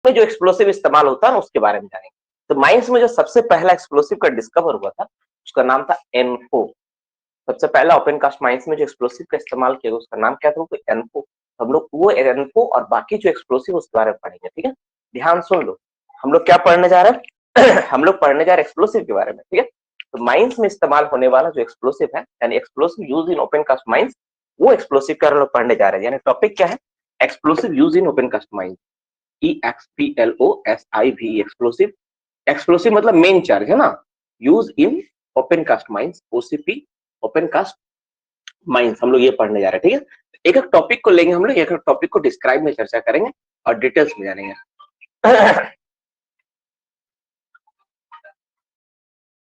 उसमें जो एक्सप्लोसिव इस्तेमाल होता है ना उसके बारे में जानेंगे। तो माइंस में जो सबसे पहला एक्सप्लोसिव का डिस्कवर हुआ था उसका नाम था एनफो। सबसे पहला ओपन कास्ट माइंस में जो एक्सप्लोसिव का इस्तेमाल किया उसका नाम क्या था, तो एनफो। हम लोग वो एनफो और बाकी जो एक्सप्लोसिव उसके बारे में पढ़ेंगे, ठीक है। ध्यान सुन लो, हम लोग क्या पढ़ने जा रहे हैं हम लोग पढ़ने जा रहे हैं एक्सप्लोसिव के बारे में, ठीक है। तो माइंस में इस्तेमाल होने वाला जो एक्सप्लोसिव है यानी explosive use in open cast mines, वो एक्सप्लोसिव का हम लोग पढ़ने जा रहे हैं। यानी टॉपिक क्या है, explosive use in open cast mines, EXPLOSIV explosive. Explosive मतलब मेन चार्ज है ना, use in open cast mines, OCP open cast mines, हम लोग ये पढ़ने जा रहे हैं, ठीक है। एक एक टॉपिक को लेंगे हम लोग, एक एक टॉपिक को डिस्क्राइब में चर्चा करेंगे और डिटेल्स में जानेंगे।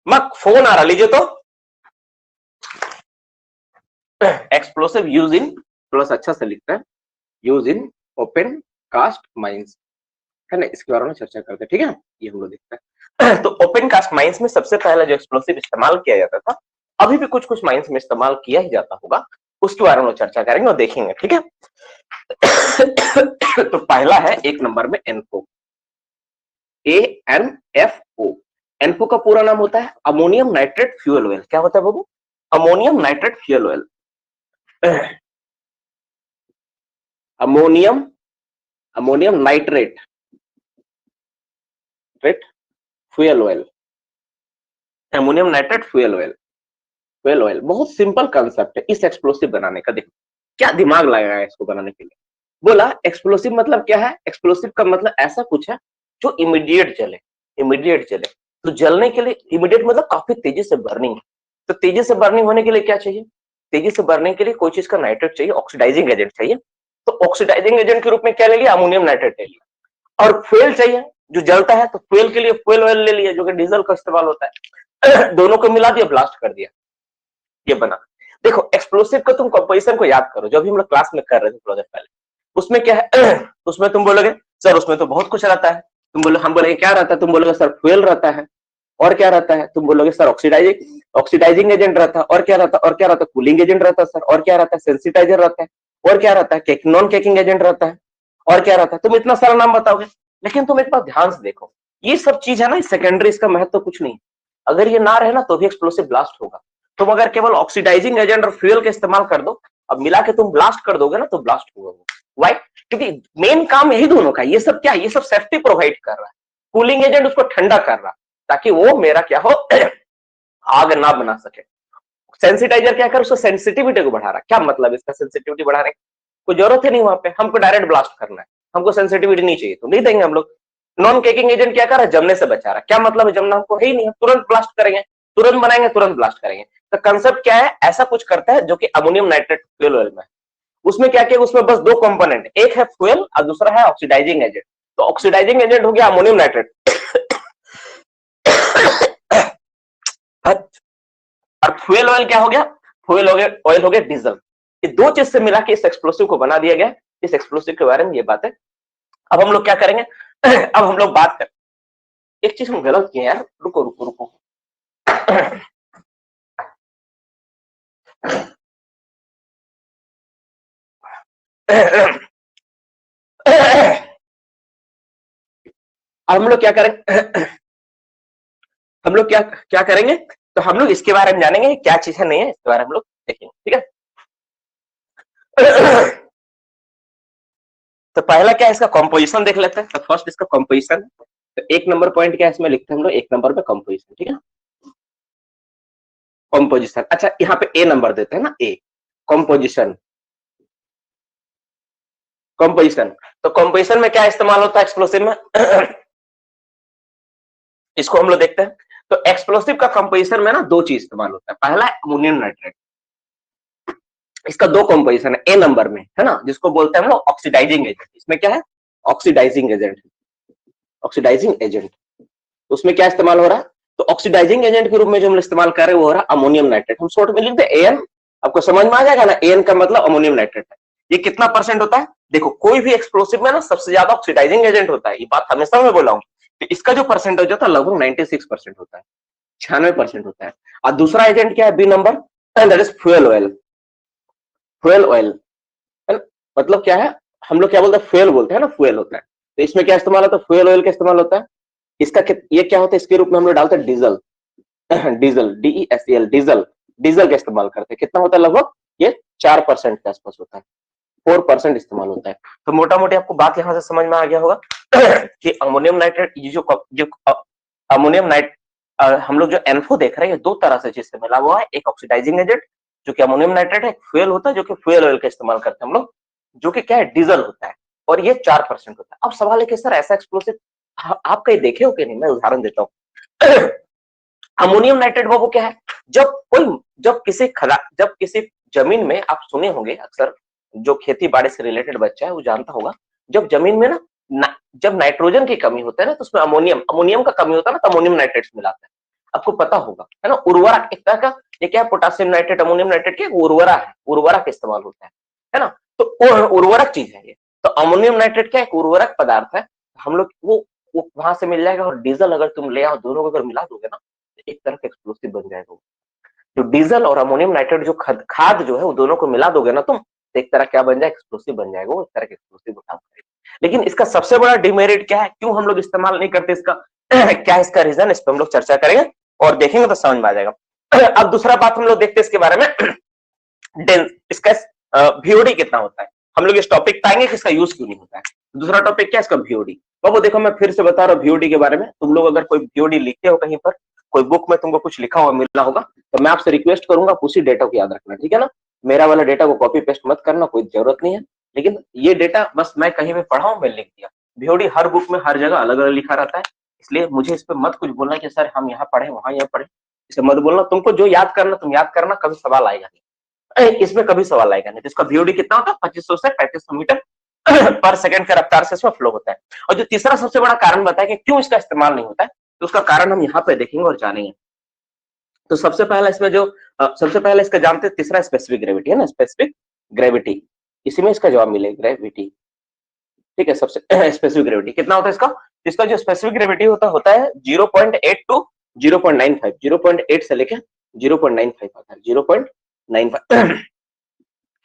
मक फोन आ रहा, लीजिए तो। एक्सप्लोसिव यूज इन, प्लस अच्छा से लिखता है, use in open cast mines, है ना, इसके बारे में चर्चा करते हैं, ठीक है। ये हम लोग देखते हैं। तो ओपन कास्ट माइंस में सबसे पहला जो एक्सप्लोसिव इस्तेमाल किया जाता था, अभी भी कुछ कुछ माइंस में इस्तेमाल किया ही जाता होगा, उसके बारे में चर्चा करेंगे और देखेंगे, ठीक है। तो पहला है एक नंबर में एनफो, ANFO। एनफो का पूरा नाम होता है अमोनियम नाइट्रेट फ्यूल ऑयल। क्या होता है बाबू, ammonium nitrate fuel oil. Ammonium ammonium nitrate fuel oil, ammonium nitrate fuel oil. Fuel oil बहुत सिंपल कंसेप्ट है इस एक्सप्लोसिव बनाने का। देखो क्या दिमाग लगाया इसको बनाने के लिए। बोला एक्सप्लोसिव मतलब क्या है, एक्सप्लोसिव का मतलब ऐसा कुछ है जो इमीडिएट जले, इमीडिएट जले। तो जलने के लिए इमीडिएट मतलब काफी तेजी से बर्निंग। तो तेजी से बर्निंग होने के लिए क्या चाहिए, तेजी से बर्निंग के लिए कोई चीज का नाइट्रेट चाहिए, ऑक्सीडाइजिंग एजेंट चाहिए। तो ऑक्सीडाइजिंग एजेंट के रूप में क्या ले लिया, अमोनियम नाइट्रेट ले लिया। और फ्यूल चाहिए जो जलता है, तो फ्यूल के लिए फ्यूल ऑयल ले लिया जो कि डीजल का इस्तेमाल होता है। दोनों को मिला दिया, ब्लास्ट कर दिया, ये बना। देखो एक्सप्लोसिव का तुम कंपोजिशन को याद करो, जो भी हम लोग क्लास में कर रहे थे प्रोजेक्ट पहले, उसमें क्या है, उसमें तुम बोलोगे सर उसमें तो बहुत कुछ रहता है। तुम बोलो, हम बोलेंगे क्या रहता है, तुम बोलोगे सर फ्यूल रहता है। और क्या रहता है, तुम बोलोगे सर ऑक्सीडाइजिंग एजेंट रहता है। और क्या रहता है, और क्या रहता है, कूलिंग एजेंट रहता है सर। और क्या रहता है, सेंसिटाइजर रहता है। और क्या रहता है, नॉन केकिंग एजेंट रहता है। और क्या रहता है, तुम इतना सारा नाम बताओगे। लेकिन तुम एक बार ध्यान से देखो, ये सब चीज है ना सेकेंडरी, इसका महत्व कुछ नहीं। अगर ये ना रहे ना तो भी एक्सप्लोसिव ब्लास्ट होगा। तुम अगर केवल ऑक्सीडाइजिंग एजेंट और फ्यूल का इस्तेमाल कर दो, अब मिला के तुम ब्लास्ट कर दोगे ना तो ब्लास्ट होगा वो। वाई, क्योंकि मेन काम यही दोनों का। ये सब क्या है, ये सब सेफ्टी प्रोवाइड कर रहा है। कूलिंग एजेंट उसको ठंडा कर रहा है ताकि वो मेरा क्या हो, आग ना बना सके। सेंसिटाइजर क्या कर, उसको सेंसिटिविटी को बढ़ा रहा है। क्या मतलब इसका सेंसिटिविटी बढ़ाने की, कोई जरूरत है नहीं वहां पे, हमको डायरेक्ट ब्लास्ट करना है, हमको सेंसिटिविटी नहीं चाहिए तो नहीं देंगे हम लोग। नॉन केकिंग एजेंट क्या कर रहा है, जमने से बचा रहा है। क्या मतलब है, जमना हमको है ही नहीं, तुरंत ब्लास्ट करेंगे, तुरंत बनाएंगे, तुरंत ब्लास्ट करेंगे। तो कंसेप्ट क्या है, ऐसा कुछ करता है जो कि अमोनियम नाइट्रेट फ्यूल ऑयल में। उसमें क्या किया, उसमें बस दो कंपोनेंट, एक है फ्यूल और दूसरा है ऑक्सीडाइजिंग एजेंट। तो ऑक्सीडाइजिंग एजेंट हो गया अमोनियम नाइट्रेट और फ्यूल ऑयल क्या हो गया, फ्यूल ऑयल हो गया डीजल। ये दो चीज से मिला के इस एक्सप्लोसिव को बना दिया गया। इस एक्सप्लोसिव के बारे में ये बात है। अब हम लोग क्या करेंगे, अब हम लोग बात करें, एक चीज हम गलत किए यार, रुको रुको रुको। अब हम लोग क्या करेंगे, हम लोग क्या क्या करेंगे, तो हम लोग इसके बारे में जानेंगे क्या चीज है नहीं है, इसके बारे में हम लोग देखेंगे, ठीक है। तो पहला क्या है, इसका कंपोजिशन देख लेते हैं। तो फर्स्ट इसका कंपोजिशन, तो एक नंबर पॉइंट क्या है इसमें लिखते हैं हम लोग, एक नंबर पे कंपोजिशन, ठीक है। कंपोजिशन, अच्छा यहाँ पे ए नंबर देते हैं ना, ए कंपोजिशन। कंपोजिशन, तो कंपोजिशन में क्या इस्तेमाल होता है एक्सप्लोसिव में, इसको हम लोग देखते हैं। तो एक्सप्लोसिव का कंपोजिशन में ना दो चीज इस्तेमाल होता है। पहला है अमोनियम नाइट्रेट, इसका दो कंपोजिशन है ए नंबर में, है ना, जिसको बोलते हैं हम लोग ऑक्सीडाइजिंग एजेंट। इसमें क्या है, ऑक्सीडाइजिंग एजेंट, ऑक्सीडाइजिंग एजेंट। उसमें क्या इस्तेमाल हो रहा है, तो ऑक्सीडाइजिंग एजेंट के रूप में जो हम इस्तेमाल कर रहे हैं वो हो रहा है अमोनियम नाइट्रेट। हम शॉर्ट में लिखते हैं एन, आपको समझ में आ जाएगा ना, एन का मतलब अमोनियम नाइट्रेट है। ये कितना परसेंट होता है, देखो कोई भी एक्सप्लोसिव में ना सबसे ज्यादा ऑक्सीडाइजिंग एजेंट होता है, ये बात हमेशा मैं बोला हूं। तो इसका जो परसेंटेज होता है लगभग 96% होता है, 96% होता है। और दूसरा एजेंट क्या है, B number, that is fuel oil. Fuel oil मतलब क्या है, हम लोग क्या बोलते हैं, फ्यूल बोलते हैं ना, फ्यूल होता है। तो इसमें क्या इस्तेमाल होता है, फ्यूल ऑयल का इस्तेमाल होता है। इसका ये क्या होता है, इसके रूप में हम लोग डालते हैं diesel, diesel DESEL, diesel, diesel का इस्तेमाल करते हैं। कितना होता है लगभग, ये 4% के आसपास होता है, 4% इस्तेमाल होता है। तो मोटा मोटी आपको बात यहां से समझ में आ गया होगा कि अमोनियम नाइट्रेट, ये जो अमोनियम नाइट हम लोग जो एनफो देख रहे हैं, दो तरह से चीज से मिला हुआ है। एक ऑक्सीडाइजिंग एजेंट जो कि अमोनियम नाइट्रेट है, फ्यूल होता है जो कि फ्यूल ऑयल का इस्तेमाल करते हैं हम लोग, जो कि क्या है, डीजल होता है, और ये 4% होता है। अब सवाल है कि सर ऐसा एक्सप्लोसिव आप कहीं देखे हो कि नहीं, मैं उदाहरण देता हूँ। अमोनियम नाइट्रेट वो क्या है, जब किसी जमीन में, आप सुने होंगे अक्सर, जो खेती बाड़ी से रिलेटेड बच्चा है वो जानता होगा, जब जमीन में जब नाइट्रोजन की कमी होता है ना, तो उसमें अमोनियम का कमी होता है ना, तो अमोनियम नाइट्रेट मिलाते हैं। आपको पता होगा, है ना, उर्वरक एक तरह का, ये क्या है, पोटासियम नाइट्रेट, अमोनियम नाइट्रेट के उर्वरक है, उर्वरक इस्तेमाल होता है ना, तो उर्वरक चीज है ये। तो अमोनियम नाइट्रेट क्या, एक उर्वरक पदार्थ है, हम लोग वो वहां से मिल जाएगा। और डीजल अगर तुम ले आओ, दोनों को अगर मिला दोगे ना, एक तरह का एक्सप्लोसिव बन जाएगा। जो डीजल और अमोनियम नाइट्रेट जो खाद जो है, वो दोनों को मिला दोगे ना तुम, तो एक तरह क्या बन जाए, एक्सप्लोसिव बन जाएगा, वो एक तरह का एक्सप्लोसिव काम करेगा। लेकिन इसका सबसे बड़ा डिमेरिट क्या है, क्यों हम लोग इस्तेमाल नहीं करते इसका, क्या है इसका रीजन, इस पर हम लोग चर्चा करेंगे और देखेंगे तो समझ में आ जाएगा। अब दूसरा बात हम लोग देखते हैं इसके बारे में, इसका VOD कितना होता है। हम लोग इस टॉपिक पाएंगे कि इसका यूज क्यों नहीं होता है। दूसरा टॉपिक क्या है, इसका VOD। बाबू देखो, मैं फिर से बता रहा हूँ VOD के बारे में। तुम लोग अगर कोई VOD लिखते हो कहीं पर, कोई बुक में तुमको कुछ लिखा हुआ मिला होगा, तो मैं आपसे रिक्वेस्ट करूंगा उसी डेटा को याद रखना, ठीक है ना। मेरा वाला डेटा को कॉपी पेस्ट मत करना, कोई जरूरत नहीं है। लेकिन ये डेटा बस मैं कहीं भी पढ़ा हूं, मैं लिख दिया। VOD हर बुक में हर जगह अलग अलग लिखा रहता है, इसलिए मुझे इस पर मत कुछ बोलना कि सर हम यहाँ पढ़े वहां यहाँ पढ़े, इसे मत बोलना। तुमको जो याद करना तुम याद करना, कभी सवाल आएगा नहीं, इसमें कभी सवाल आएगा नहीं। तो इसका VOD कितना होता है, 2500 से 3500 मीटर पर सेकंड के रफ्तार से इसमें फ्लो होता है। और जो तीसरा सबसे बड़ा कारण बताया कि क्यों इसका इस्तेमाल नहीं होता है, तो उसका कारण हम यहाँ पे देखेंगे और जानेंगे। तो सबसे पहला इसमें जो सबसे पहले इसका जानते हैं, तीसरा स्पेसिफिक ग्रेविटी है ना, स्पेसिफिक ग्रेविटी, इसी में इसका जवाब मिलेगा, ग्रेविटी, ठीक है। सबसे स्पेसिफिक ग्रेविटी कितना होता है इसका, इसका जो स्पेसिफिक ग्रेविटी होता है 0.8 टू 0.95, 0.8 से लेकर 0.95 आता है, 0.95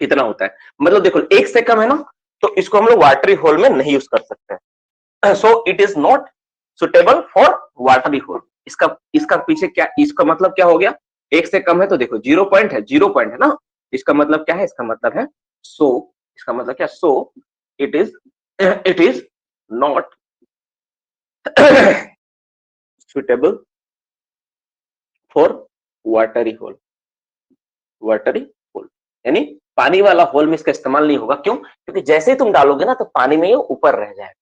कितना होता है। मतलब देखो, एक से कम है ना, तो इसको हम लोग वाटरी होल में नहीं यूज कर सकते। So it is not suitable for watery hole. इसका पीछे क्या, इसका मतलब क्या हो गया, एक से कम है तो देखो 0 पॉइंट है, 0 पॉइंट है ना, इसका मतलब क्या है, इसका मतलब है इसका मतलब क्या, it is not suitable for watery hole, watery hole यानी पानी वाला होल में इसका इस्तेमाल नहीं होगा। क्यों, क्योंकि जैसे ही तुम डालोगे ना, तो पानी में ये ऊपर रह जाएगा।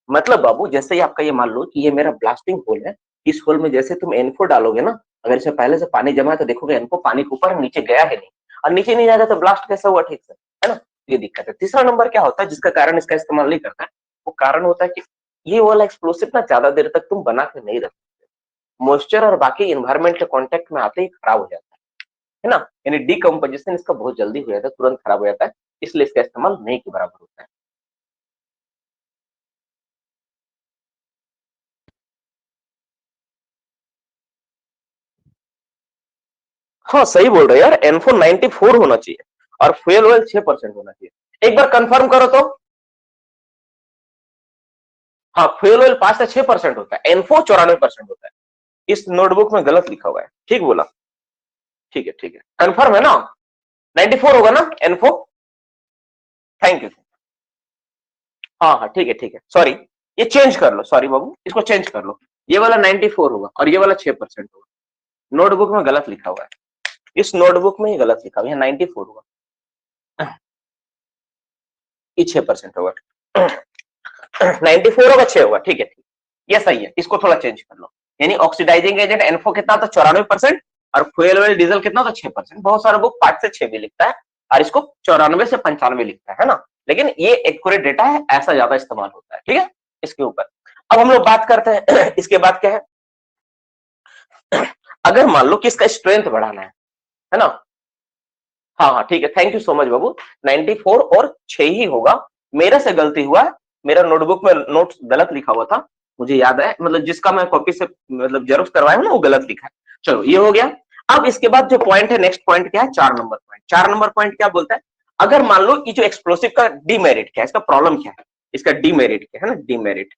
मतलब बाबू, जैसे ही आपका ये मान लो कि ये मेरा ब्लास्टिंग होल है, इस होल में जैसे तुम N4 डालोगे ना, अगर इससे पहले से पानी जमा है तो देखोगे N4 पानी के ऊपर नीचे गया है नहीं, और नीचे नहीं जाएगा तो ब्लास्ट कैसे हुआ, ठीक से, है ना। ये दिक्कत है। तीसरा नंबर क्या होता है जिसका कारण इसका इस्तेमाल नहीं करता है, वो कारण होता है कि ये वाला एक्सप्लोसिव ना ज्यादा देर तक तुम बना के नहीं रख सकते, मॉइस्चर और बाकी इन्वायरमेंट के कॉन्टेक्ट में आते ही खराब हो जाता है ना, यानी डिकम्पोजिशन इसका बहुत जल्दी हो जाता है, तुरंत खराब हो जाता है, इसलिए इसका इस्तेमाल नहीं के बराबर होता है। हाँ सही बोल रहे हो यार, N4 94 होना चाहिए और फ्यूल ऑयल 6% होना चाहिए। एक बार कंफर्म करो तो, हाँ फ्यूल ऑयल 5 से 6% होता है, N4 94% होता है। इस नोटबुक में गलत लिखा हुआ है, ठीक बोला, ठीक है ठीक है, कंफर्म है ना, 94 होगा ना N4। Thank you. हाँ हाँ ठीक है ठीक है, सॉरी, ये चेंज कर लो, सॉरी बाबू, इसको चेंज कर लो, ये वाला 94 होगा और ये वाला 6% होगा। नोटबुक में गलत लिखा हुआ है, इस नोटबुक में ही गलत लिखा हुआ है, 94 होगा, ये 6% होगा। 94 होगा, 6 होगा, ठीक है ठीक, ये सही है, इसको थोड़ा चेंज कर लो। यानी ऑक्सीडाइजिंग एजेंट N4 कितना था, 94%, और फ्यूल ऑयल डीजल कितना था, 6%। बहुत सारा बुक 5 से 6 भी लिखता है और इसको 94 से 95 लिखता है ना, लेकिन ये एक्यूरेट डेटा है, ऐसा ज्यादा इस्तेमाल होता है, ठीक है इसके ऊपर। अब हम लोग बात करते हैं इसके बाद क्या है, अगर मान लो कि इसका स्ट्रेंथ बढ़ाना है ना, हाँ हाँ ठीक है, थैंक यू सो मच बाबू, 94 और 6 ही होगा, मेरे से गलती हुआ, मेरा नोटबुक में नोट्स गलत लिखा हुआ था, मुझे याद है, मतलब जिसका मैं कॉपी से मतलब जेरोक्स करवाया हूं ना, वो गलत लिखा है। चलो ये हो गया। अब इसके बाद जो पॉइंट है, नेक्स्ट पॉइंट क्या है, 4 नंबर पॉइंट। 4 नंबर पॉइंट क्या बोलता है, अगर मान लो कि जो एक्सप्लोसिव का डीमेरिट क्या है, इसका प्रॉब्लम क्या है, इसका डीमेरिट क्या है ना, डीमेरिट।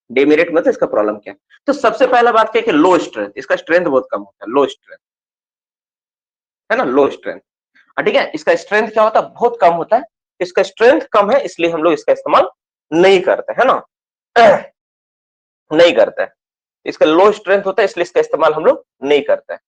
डीमेरिट मतलब इसका प्रॉब्लम क्या है। तो सबसे पहला बात क्या है कि लो स्ट्रेंथ, इसका स्ट्रेंथ बहुत कम होता है, लो स्ट्रेंथ है ना, लो स्ट्रेंथ। ठीक है, इसका स्ट्रेंथ क्या होता है, बहुत कम होता है। इसका स्ट्रेंथ कम है इसलिए हम लोग इसका इस्तेमाल नहीं करते है ना, नहीं करते हैं। इसका लो स्ट्रेंथ होता है इसलिए इसका इस्तेमाल हम लोग नहीं करते हैं।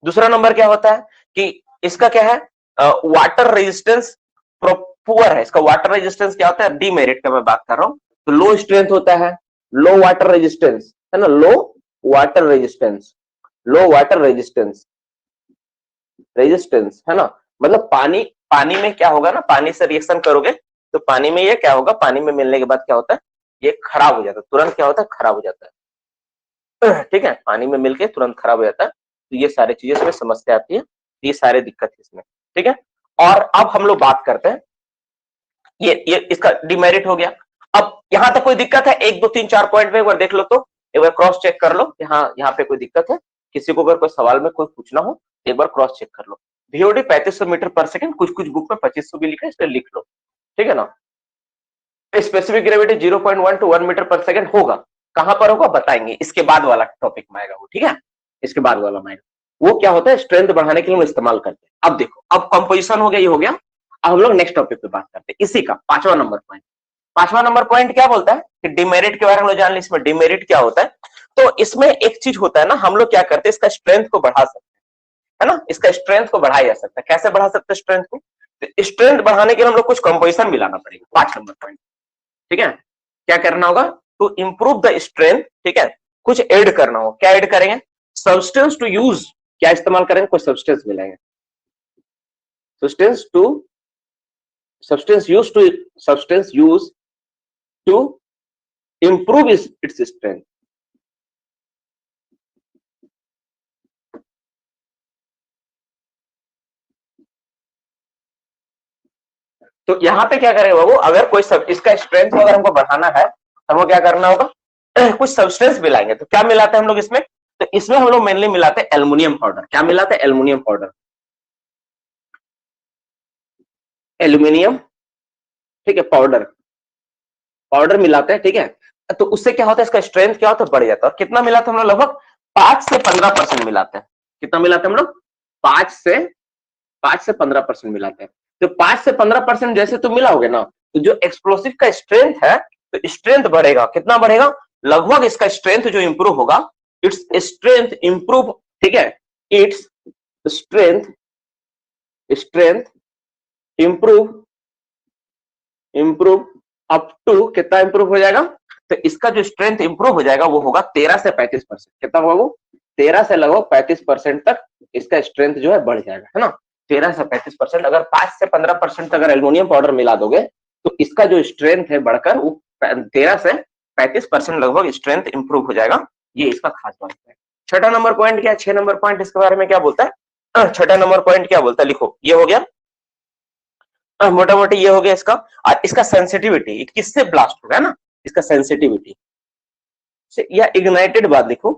दूसरा नंबर क्या होता है कि इसका क्या है, वाटर रेजिस्टेंस पुअर है। इसका वाटर रेजिस्टेंस क्या होता है, डीमेरिट का मैं बात कर रहा हूं। तो लो स्ट्रेंथ होता है, लो वाटर रेजिस्टेंस है ना, लो वाटर रेजिस्टेंस, लो वाटर रेजिस्टेंस, रेजिस्टेंस है ना। मतलब पानी, पानी में क्या होगा ना, पानी से रिएक्शन करोगे तो पानी में ये क्या होगा, पानी में मिलने के बाद क्या होता है, ये खराब हो जाता है, तुरंत क्या होता है, खराब हो जाता है। ठीक है, पानी में मिलके तुरंत खराब हो जाता है। तो ये सारी चीजें इसमें समस्या आती है, ये सारे दिक्कत है इसमें। ठीक है, और अब हम लोग बात करते हैं, ये इसका डिमेरिट हो गया। अब यहां तक कोई दिक्कत है, 1 2 3 4 पॉइंट में एक बार देख लो, तो एक बार क्रॉस चेक कर लो, यहाँ पे कोई दिक्कत है। किसी को अगर कोई सवाल में कोई पूछना हो एक बार क्रॉस चेक कर लो। VOD 3500 मीटर पर सेकंड, कुछ कुछ बुक में 2500 भी लिखा है, इसलिए लिख लो। ठीक है ना। स्पेसिफिक ग्रेविटी 0.1 to 1 मीटर पर सेकंड होगा, कहां पर होगा बताएंगे, इसके बाद वाला टॉपिक में आएगा वो। ठीक है, इसके बाद वाला में आएगा। वो क्या होता है, स्ट्रेंथ बढ़ाने के लिए हम इस्तेमाल करते हैं। अब देखो, अब कंपोजिशन हो गया, ये हो गया। अब हम लोग नेक्स्ट टॉपिक पे बात करते हैं, इसी का 5वां नंबर पॉइंट। 5वां नंबर पॉइंट क्या बोलता है कि डिमेरिट के बारे में हम लोग जान लें। इसमें डिमेरिट क्या होता है, तो इसमें एक चीज होता है ना, हम लोग क्या करते हैं, इसका स्ट्रेंथ को बढ़ा सकते हैं, है ना। इसका स्ट्रेंथ को बढ़ाया जा सकता है, कैसे बढ़ा सकते हैं स्ट्रेंथ को, तो स्ट्रेंथ बढ़ाने के लिए हम लोग कुछ कंपोजिशन मिलाना पड़ेगा। 5 नंबर पॉइंट, ठीक है, क्या करना होगा, टू इंप्रूव द स्ट्रेंथ। ठीक है, कुछ ऐड करना होगा, क्या ऐड करेंगे, सब्सटेंस टू यूज, क्या इस्तेमाल करेंगे, कुछ सब्सटेंस मिलाएंगे, substance two, substance use to improve its strength. तो यहां पे क्या करेंगे बाबू, अगर कोई सब इसका स्ट्रेंथ को अगर हमको बढ़ाना है तो हमको क्या करना होगा, कुछ सब्सटेंस मिलाएंगे। तो क्या मिलाते हैं हम लोग इसमें, तो इसमें हम लोग मेनली मिलाते हैं एल्युमिनियम पाउडर। क्या मिलाते हैं, एल्युमिनियम पाउडर, एल्यूमिनियम, ठीक है, पाउडर, पाउडर मिलाते हैं। ठीक है, तो उससे क्या होता है, इसका स्ट्रेंथ क्या होता है, बढ़ जाता है। और कितना मिलाते हैं हम लोग, लगभग 5 से 15% मिलाते हैं। कितना मिलाते हैं हम लोग, 5 से 15% मिलाते हैं। तो 5 से 15% जैसे तुम मिलाओगे ना, तो जो एक्सप्लोसिव का स्ट्रेंथ है, तो स्ट्रेंथ बढ़ेगा, कितना बढ़ेगा, लगभग इसका स्ट्रेंथ जो इंप्रूव होगा, इट्स स्ट्रेंथ इंप्रूव, ठीक है, its strength, strength improve, improve up to, कितना इंप्रूव हो जाएगा, तो इसका जो स्ट्रेंथ इंप्रूव हो जाएगा वो होगा 13 से 35%। कितना होगा वो, 13 से लगभग 35% तक इसका स्ट्रेंथ जो है बढ़ जाएगा, है ना। 13 से 35%, अगर 5 से 15% अगर एल्युमिनियम पाउडर मिला दोगे तो इसका जो स्ट्रेंथ है बढ़कर वो 13 से 35% लगभग स्ट्रेंथ इंप्रूव हो जाएगा। ये इसका खास बात है। छठा नंबर पॉइंट क्या है, 6 नंबर पॉइंट इसके बारे में क्या बोलता है, छठा नंबर पॉइंट क्या बोलता है, लिखो, ये हो गया मोटा मोटी, ये हो गया इसका। और इसका सेंसिटिविटी किससे ब्लास्ट होगा, है ना, इसका सेंसिटिविटी से, या इग्नाइटेड बात लिखो,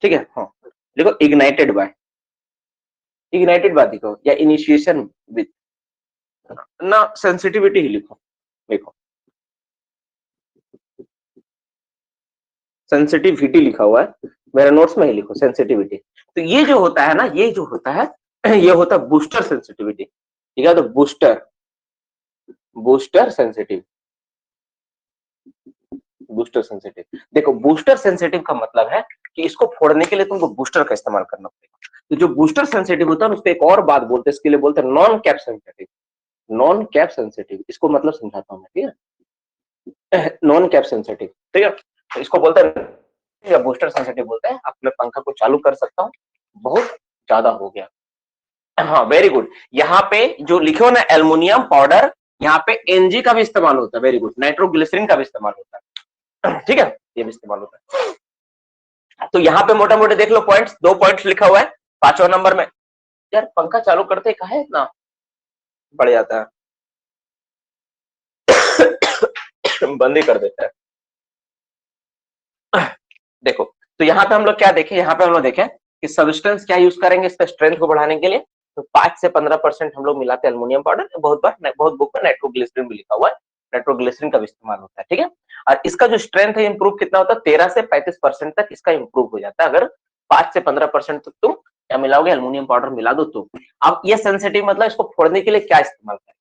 ठीक है, हाँ लिखो इग्नाइटेड बाय, इग्नाइटेड बात लिखो, या इनिशिएशन विद, ना सेंसिटिविटी ही लिखो, लिखो सेंसिटिविटी लिखा हुआ है मेरे नोट्स में ही, लिखो सेंसिटिविटी। तो ये जो होता है ना, ये जो होता है, ये होता है बूस्टर सेंसिटिविटी। ठीक है, तो booster, booster sensitive, booster sensitive. देखो बूस्टर सेंसिटिव का मतलब है कि इसको फोड़ने के लिए तुमको बूस्टर का इस्तेमाल करना पड़ेगा। तो जो बूस्टर सेंसिटिव होता है उसको एक और बात बोलते हैं, इसके लिए बोलते हैं non cap sensitive, non cap sensitive. इसको मतलब समझाता हूं मैं, ठीक है, नॉन कैप सेंसिटिव, ठीक है, तो इसको बोलते हैं या बूस्टर सेंसिटिव बोलते हैं। अब मैं पंखा को चालू कर सकता हूँ, बहुत ज्यादा हो गया, हाँ वेरी गुड। यहाँ पे जो लिखे हो ना एल्युमिनियम पाउडर, यहाँ पे एनजी का भी इस्तेमाल होता है, वेरी गुड, नाइट्रोग्लिसरीन का भी इस्तेमाल होता है, ठीक है, ये भी इस्तेमाल होता है। तो यहाँ पे मोटा मोटे देख लो पॉइंट्स, 2 पॉइंट्स लिखा हुआ है 5वां नंबर में। यार पंखा चालू करते कहा इतना बढ़ जाता है, बंद ही कर देता है। देखो, तो यहाँ पे हम लोग क्या देखें, यहाँ पे हम लोग देखें कि सब्सटेंस क्या यूज करेंगे इसका स्ट्रेंथ को बढ़ाने के लिए, तो 5 से 15% हम लोग मिलाते हैं एल्युमिनियम पाउडर। बहुत बुक में नाइट्रोग्लिसरीन भी लिखा हुआ है, नाइट्रोग्लिसरीन का भी इस्तेमाल होता है, ठीक है। और इसका जो स्ट्रेंथ है इंप्रूव कितना होता है, 13 से 35% तक इसका इंप्रूव हो जाता है अगर 5 से 15% तक तुम क्या मिलाओगे, एल्युमिनियम पाउडर मिला दो तो। अब ये सेंसिटिव मतलब इसको फोड़ने के लिए क्या इस्तेमाल करें,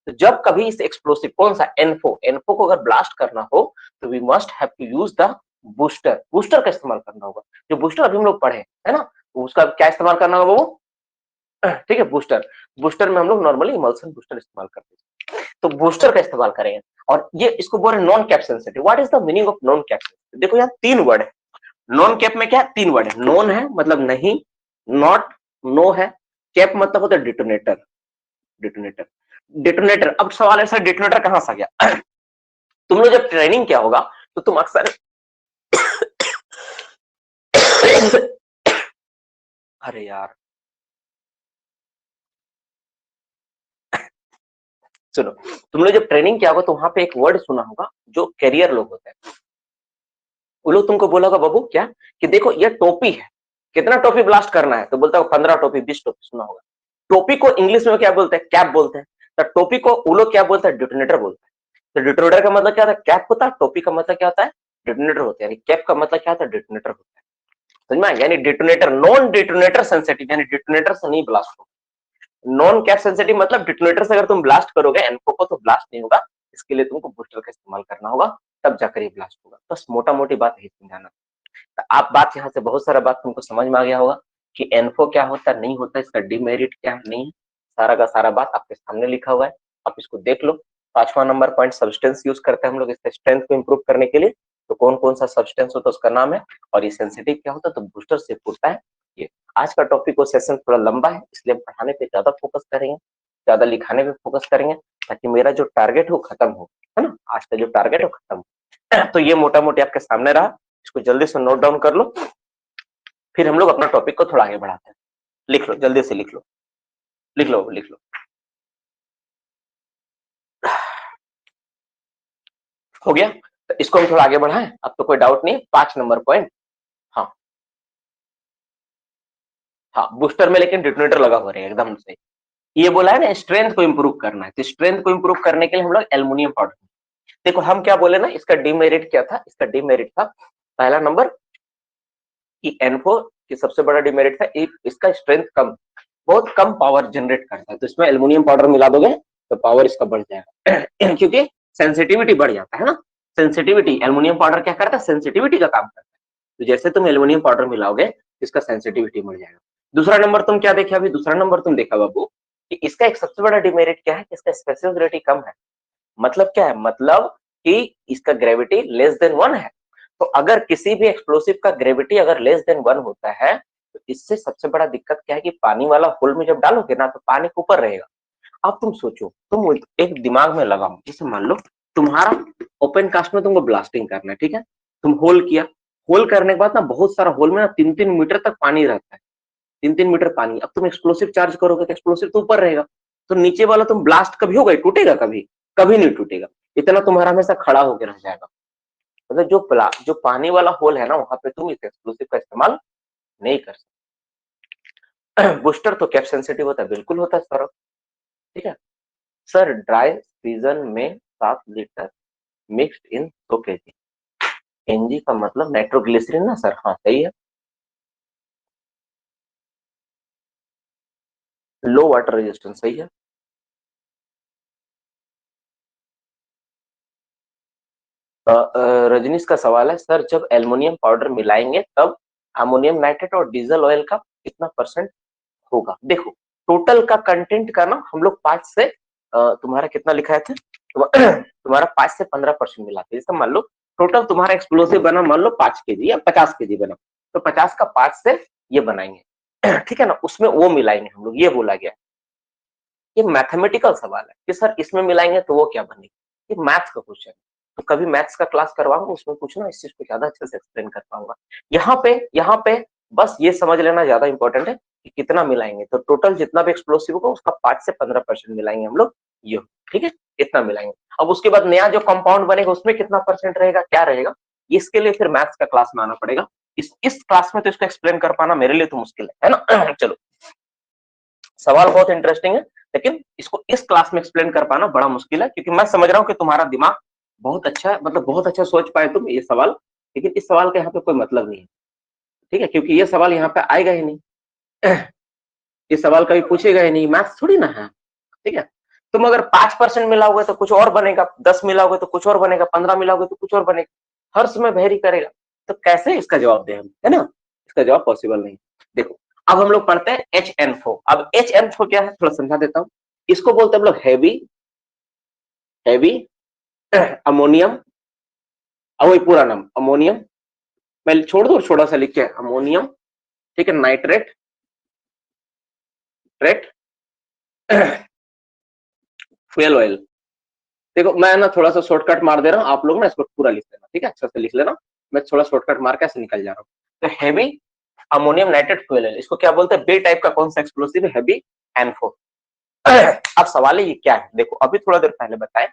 तो जब कभी इस एक्सप्लोसिव कौन सा एनफो को अगर ब्लास्ट करना हो तो we must have to use the booster का इस्तेमाल करना होगा। जो बूस्टर अभी हम लोग पढ़े है ना, उसका क्या इस्तेमाल करना होगा वो, ठीक है, बूस्टर में हम लोग नॉर्मली इमल्सन बूस्टर इस्तेमाल करते हैं, तो बूस्टर का इस्तेमाल करेंगे। और ये इसको बोल रहे हैं non cap sensitive. What is the meaning of non cap sensitive, देखो यहाँ 3 वर्ड है नॉन कैप में, क्या है 3 वर्ड है, नॉन है मतलब नहीं, नॉट नो है, कैप मतलब होता है डिटोनेटर, डिटोनेटर डिटोनेटर। अब सवाल है सर डिटोनेटर कहां से आ गया तुम लोग जब ट्रेनिंग किया होगा तो तुम अक्सर अरे यार सुनो, तुम लोग जब ट्रेनिंग किया होगा तो वहां पे एक वर्ड सुना होगा, जो कैरियर लोग होते हैं वो लोग तुमको बोला होगा बाबू क्या, कि देखो ये टोपी है, कितना टोपी ब्लास्ट करना है, तो बोलता होगा 15 टोपी 20 टोपी, सुना होगा। टोपी को इंग्लिश में क्या बोलते हैं, कैप बोलते हैं। तो टोपी को वो लोग क्या बोलते हैं, डिटोनेटर बोलते हैं। तो डिटोनेटर का मतलब क्या होता है, कैप होता है, टोपी का मतलब क्या होता है, डिटोनेटर होता है, यानी कैप का मतलब क्या होता है, डिटोनेटर होता है। समझ में आया? यानी डिटोनेटर, नॉन डिटोनेटर सेंसिटिव, यानी डिटोनेटर से नहीं ब्लास्ट होगा। नॉन कैप सेंसिटिव मतलब डिटोनेटर से अगर तुम ब्लास्ट करोगे एनफो को तो ब्लास्ट नहीं होगा, इसके लिए तुमको बूस्टर का इस्तेमाल करना होगा, तब जाकर ये ब्लास्ट होगा। बस मोटा मोटी बात यही समझाना। तो आप बात यहाँ से बहुत सारा बात तुमको समझ में आ गया होगा कि एनफो क्या होता है, नहीं होता, इसका डिमेरिट क्या है, नहीं है, सारा का सारा बात आपके सामने लिखा हुआ है, आप इसको देख लो। 5वां नंबर पॉइंट, सब्सटेंस यूज करते हैं हम लोग इसके स्ट्रेंथ को इंप्रूव करने के लिए, तो कौन कौन सा सब्सटेंस होता है उसका नाम है, और ये सेंसिटिव क्या होता है, तो बूस्टर से पूछता है ये। आज का टॉपिक और सेशन थोड़ा लंबा है, इसलिए हम पढ़ाने पे ज्यादा फोकस करेंगे, ज्यादा लिखाने पे फोकस करेंगे, ताकि मेरा जो टारगेट हो खत्म हो, है ना, आज का जो टारगेट हो खत्म हो। तो ये मोटा मोटी आपके सामने रहा, इसको जल्दी से नोट डाउन कर लो, फिर हम लोग अपना टॉपिक को थोड़ा आगे बढ़ाते हैं। लिख लो, जल्दी से लिख लो, लिख लो, लिख लो। हो गया, तो इसको हम थोड़ा आगे बढ़ाएं, अब तो कोई डाउट नहीं। 5 नंबर पॉइंट, हाँ हाँ, बूस्टर में लेकिन डिटोनेटर लगा हो रहा है एकदम से। ये बोला है ना स्ट्रेंथ को इंप्रूव करना है, तो स्ट्रेंथ को इंप्रूव करने के लिए हम लोग एल्युमिनियम पाउडर, देखो हम क्या बोले ना, इसका डीमेरिट क्या था, इसका डीमेरिट था पहला नंबर कि एनफो की सबसे बड़ा डीमेरिट था इसका स्ट्रेंथ कम, बहुत कम पावर जनरेट करता है, तो इसमें एल्युमिनियम पाउडर मिला दोगे तो पावर इसका बढ़ जाएगा क्योंकि सेंसिटिविटी बढ़ जाता है ना, सेंसिटिविटी, एल्युमिनियम पाउडर क्या करता है, सेंसिटिविटी का काम करता है, तो जैसे तुम एल्युमिनियम पाउडर मिलाओगे इसका सेंसिटिविटी बढ़ जाएगा। दूसरा नंबर तुम क्या देखा, अभी दूसरा नंबर तुम देखा बाबू कि इसका एक सबसे बड़ा डिमेरिट क्या है कि इसका स्पेसिफिसिटी कम है। मतलब क्या है, मतलब कि इसका ग्रेविटी लेस देन 1 है। तो अगर किसी भी एक्सप्लोसिव का ग्रेविटी अगर लेस देन 1 होता है तो इससे सबसे बड़ा दिक्कत क्या है कि पानी वाला होल में जब डालोगे ना तो पानी के ऊपर रहेगा। अब तुम सोचो, तुम एक दिमाग में लगाओ, जैसे मान लो तुम्हारा ओपन कास्ट में तुमको ब्लास्टिंग करना है, ठीक है, तुम होल किया, होल करने के बाद ना बहुत सारा होल में ना 3-3 मीटर तक पानी रहता है, 3-3 मीटर पानी। अब तुम एक्सप्लोसिव चार्ज करोगे तो एक्सप्लोसिव तो ऊपर रहेगा, तो नीचे वाला तुम ब्लास्ट कभी होगा, टूटेगा कभी, कभी नहीं टूटेगा, इतना तुम्हारा हमेशा खड़ा होकर रह जाएगा। मतलब जो पानी वाला होल है ना वहां पे तुम इस एक्सप्लोसिव का इस्तेमाल नहीं कर सकते। बूस्टर तो कैप सेंसिटिव होता है, बिल्कुल होता है सर, ठीक है सर। ड्राई सीजन में 7 litre mixed in 100 kg, NG का मतलब नाइट्रोग्लिसरीन ना सर, हाँ सही है, लो वाटर रेजिस्टेंस सही है। रजनीश का सवाल है सर जब एल्युमिनियम पाउडर मिलाएंगे तब अमोनियम नाइट्रेट और डीजल ऑयल का कितना परसेंट होगा। देखो टोटल का कंटेंट का ना हम लोग 5 से तुम्हारा कितना लिखा है तुम्हारा 5 से 15% मिलाते हैं। जैसे मान लो टोटल तुम्हारा एक्सप्लोसिव बना मान लो 5 kg या 50 kg बना, तो 50 का 5 से ये बनाएंगे ठीक है ना, उसमें वो मिलाएंगे हम लोग, ये बोला गया। ये मैथमेटिकल सवाल है कि सर इसमें मिलाएंगे तो वो क्या बनेगी, ये मैथ्स का क्वेश्चन है, तो कभी मैथ्स का क्लास करवाऊंगा उसमें पूछना, इस चीज को ज्यादा अच्छे से एक्सप्लेन कर पाऊंगा। यहाँ पे बस ये समझ लेना ज्यादा इंपॉर्टेंट है कि कितना मिलाएंगे, तो टोटल जितना भी एक्सप्लोसिव होगा उसका 5 से 15% मिलाएंगे हम लोग, ये ठीक है, इतना मिलाएंगे। अब उसके बाद नया जो कंपाउंड बनेगा उसमें कितना परसेंट रहेगा, क्या रहेगा, इसके लिए फिर मैथ्स का क्लास में आना पड़ेगा। इस क्लास में तो इसको एक्सप्लेन कर पाना मेरे लिए तो मुश्किल है ना चलो सवाल बहुत इंटरेस्टिंग है, लेकिन इसको इस क्लास में एक्सप्लेन कर पाना बड़ा मुश्किल है, क्योंकि मैं समझ रहा हूँ कि तुम्हारा दिमाग बहुत अच्छा है, मतलब बहुत अच्छा सोच पाए तुम ये सवाल, लेकिन इस सवाल का यहाँ पे कोई मतलब नहीं है, ठीक है, क्योंकि ये सवाल यहाँ पे आएगा ही नहीं। ये सवाल कभी पूछेगा ही नहीं, मैथ्स थोड़ी ना है, ठीक है। तुम अगर 5% मिलाओगे तो कुछ और बनेगा, 10 मिलाओगे तो कुछ और बनेगा, 15 मिलाओगे तो कुछ और बनेगा, हर समय वेरी करेगा, तो कैसे इसका जवाब दें हम, है ना? इसका जवाब पॉसिबल नहीं। देखो, अब हम लोग पढ़ते हैं HNO। अब HNO क्या है थोड़ा समझा देता हूँ। इसको बोलते हैं हम लोग हैवी हैवी अमोनियम, अब वही पूरा नाम अमोनियम, मैं छोड़ दो छोटा सा लिख के अमोनियम, ठीक है, नाइट्रेट ट्रेट फ्यूल ऑयल। देखो मैं ना थोड़ा सा शॉर्टकट मार दे रहा हूँ, आप लोग ना इसको पूरा लिख लेना, ठीक है, अच्छे से लिख लेना, मैं थोड़ा शॉर्टकट मार के ऐसे निकल जा रहा हूँ। तो heavy ammonium nitrate fuel oil, इसको क्या बोलते हैं? बी टाइप का कौन सा एक्सप्लोसिव है? Heavy NFO. अब सवाल है ये क्या है? देखो अभी थोड़ा देर पहले बताया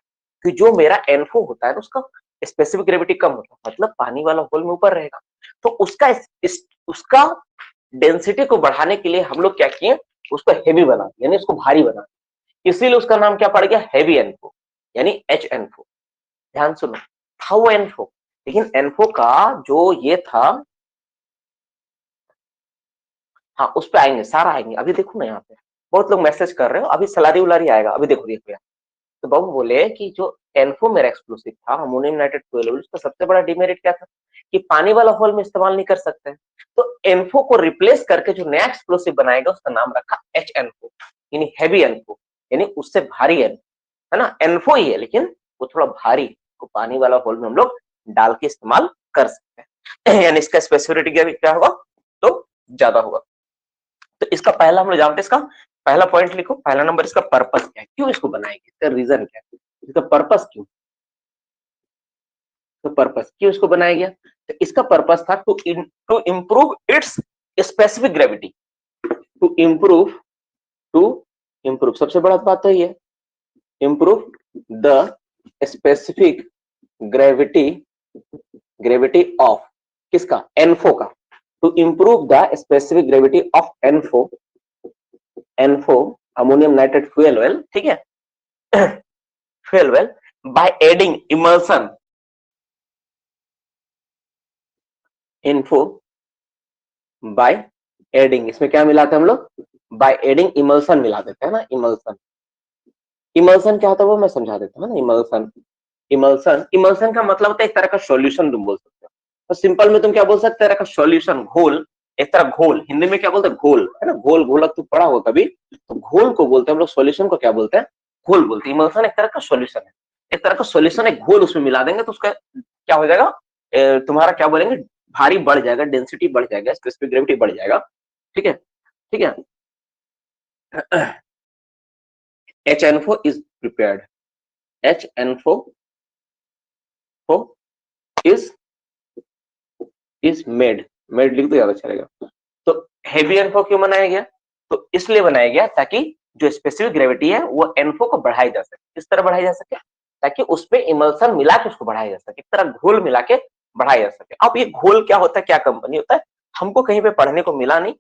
कि जो मेरा एनफो होता है उसका स्पेसिफिक ग्रेविटी कम होता है, मतलब पानी वाला होल में ऊपर रहेगा, तो उसका डेंसिटी को बढ़ाने के लिए हम लोग क्या किए, उसको हेवी बना, यानी उसको भारी बना, इसीलिए उसका नाम क्या पड़ गया? हैवी एनफो, यानी HNO। ध्यान सुनो, था वो एनफो, लेकिन एनफो का जो ये था, हाँ उस पे आएंगे, सारा आएंगे, अभी देखो ना यहाँ पे बहुत लोग मैसेज कर रहे हो, अभी सलारी उलारी आएगा, अभी देखो देखो यार। तो बाबू बोले कि जो एनफो मेरा एक्सप्लोसिव था अमोनियम नाइट्रेट फ्यूल, उसका सबसे बड़ा डिमेरिट क्या था कि पानी वाला होल में इस्तेमाल नहीं कर सकते हैं, तो एनफो को रिप्लेस करके जो नया एक्सप्लोसिव बनाएगा उसका नाम रखा HNO, यानी हैवी एनफो, यानी उससे भारी एनफो, है ना? एनफो ही है लेकिन वो थोड़ा भारी, को पानी वाला होल में हम लोग डाल के इस्तेमाल कर सकते हैं, यानी इसका स्पेसिफिसिटी क्या होगा, तो ज्यादा होगा। तो इसका पहला हम लोग जानते हैं, इसका पहला पॉइंट लिखो, पहला नंबर, इसका पर्पस क्या है, क्यों इसको बनाएंगे, इसका रीजन क्या है, इसका पर्पस क्यों, तो पर्पस क्यों इसको बनाया गया? तो इसका पर्पस था to improve its specific gravity, to improve to improve, सबसे बड़ा बात तो ये improve the specific gravity gravity of किसका? एनफो का, to improve the specific gravity of ANFO ammonium nitrate fuel oil, ठीक है, fuel oil by adding emulsion ANFO by adding, इसमें क्या मिलाते हैं हम लोग? बाय एडिंग इमल्सन मिला देते हैं ना, इमल्सन। इमल्सन क्या होता है वो मैं समझा देता हूँ ना। इमल्सन इमल्सन इमल्सन का मतलब होता है एक तरह का सॉल्यूशन, तुम बोल सकते हो, तो सिंपल में तुम क्या बोल सकते हो? तरह का सॉल्यूशन, घोल, एक तरह घोल, हिंदी में क्या बोलते हैं? घोल, है ना, घोल, घोल तू पढ़ा हो कभी, तो घोल को बोलते हैं हम लोग, सॉल्यूशन को क्या बोलते हैं? घोल बोलते हैं। इमल्सन एक तरह का सॉल्यूशन है, एक तरह का सॉल्यूशन, एक घोल उसमें मिला देंगे तो उसका क्या हो जाएगा, तुम्हारा क्या बोलेंगे, भारी बढ़ जाएगा, डेंसिटी बढ़ जाएगा, स्पेसिफिक ग्रेविटी बढ़ जाएगा, ठीक है, ठीक है। HNO is prepared, HNO is made, made लिख दो ज्यादा चलेगा। तो हेवी एनफो क्यों बनाया गया? तो इसलिए बनाया गया ताकि जो स्पेसिफिक ग्रेविटी है वो एनफो को बढ़ाई जा सके, किस तरह बढ़ाई जा सके, ताकि उसपे इमल्सन मिला के उसको बढ़ाया जा सके, एक तरह घोल मिला के बढ़ाया जा सके। अब ये घोल क्या होता है, क्या कंपनी होता है, हमको कहीं पे पढ़ने को मिला नहीं,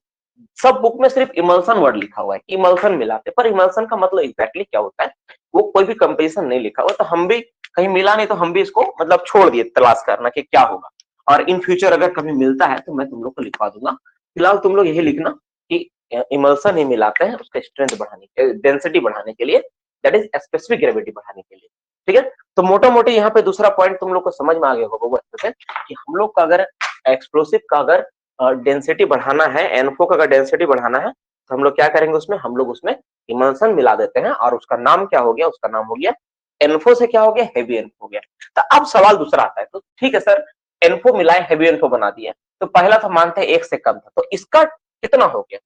सब बुक में सिर्फ इमल्सन वर्ड लिखा हुआ है, इमल्सन मिलाते, पर इमल्सन का मतलब एग्जैक्टली क्या होता है वो कोई भी कंपेरिजन नहीं लिखा हुआ, तो हम भी कहीं मिला नहीं तो हम भी इसको मतलब छोड़ दिए तलाश करना कि क्या होगा, और इन फ्यूचर अगर कभी मिलता है तो मैं तुम लोग को लिखवा दूंगा। फिलहाल तुम लोग यही लिखना कि इमल्सन ही मिलाते हैं उसका स्ट्रेंथ बढ़ाने, डेंसिटी बढ़ाने के लिए, दैट इज स्पेसिफिक ग्रेविटी बढ़ाने के लिए, ठीक है। तो मोटा मोटी यहाँ पे दूसरा पॉइंट तुम लोग को समझ में आ गया होगा वो अच्छे से, कि हम लोग का अगर एक्सप्लोसिव का अगर डेंसिटी बढ़ाना है, एनफो का अगर डेंसिटी बढ़ाना है तो हम लोग क्या करेंगे, उसमें हम लोग उसमें इमल्सन मिला देते हैं, और उसका नाम क्या हो गया, उसका नाम हो गया एनफो, से क्या हो गया, हेवी एनफो हो गया। तो अब सवाल दूसरा आता है, तो ठीक है सर, एनफो मिलाए हेवी एनफो बना दिया, तो पहला था मानते हैं एक से कम था, तो इसका कितना हो गया,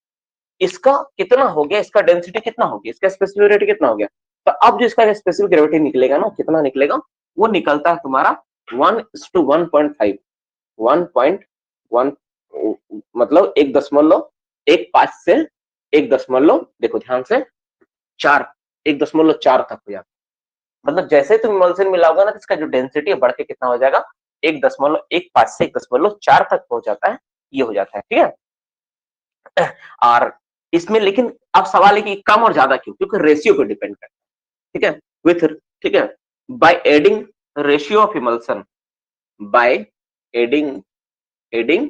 इसका कितना हो गया, इसका डेंसिटी कितना हो गया, इसका स्पेसिफिक ग्रेविटी कितना हो गया? तो अब जो इसका स्पेसिफिक ग्रेविटी निकलेगा ना, कितना निकलेगा, वो निकलता है तुम्हारा 1:1.5, 1.1, मतलब 1.15 से 1, देखो ध्यान से 4, 1.4 तक हो जाता है, मतलब जैसे ही तुम इमल्सन मिलाओगे ना तो इसका जो डेंसिटी है बढ़ के कितना हो जाएगा, 1.15 से 1.4 तक पहुंच जाता है, ये हो जाता है, ठीक है। और इसमें लेकिन अब सवाल है कि कम और ज्यादा क्यों, क्योंकि रेशियो पे डिपेंड करता है, ठीक है, विथ, ठीक है, by adding ratio of emulsion, by adding adding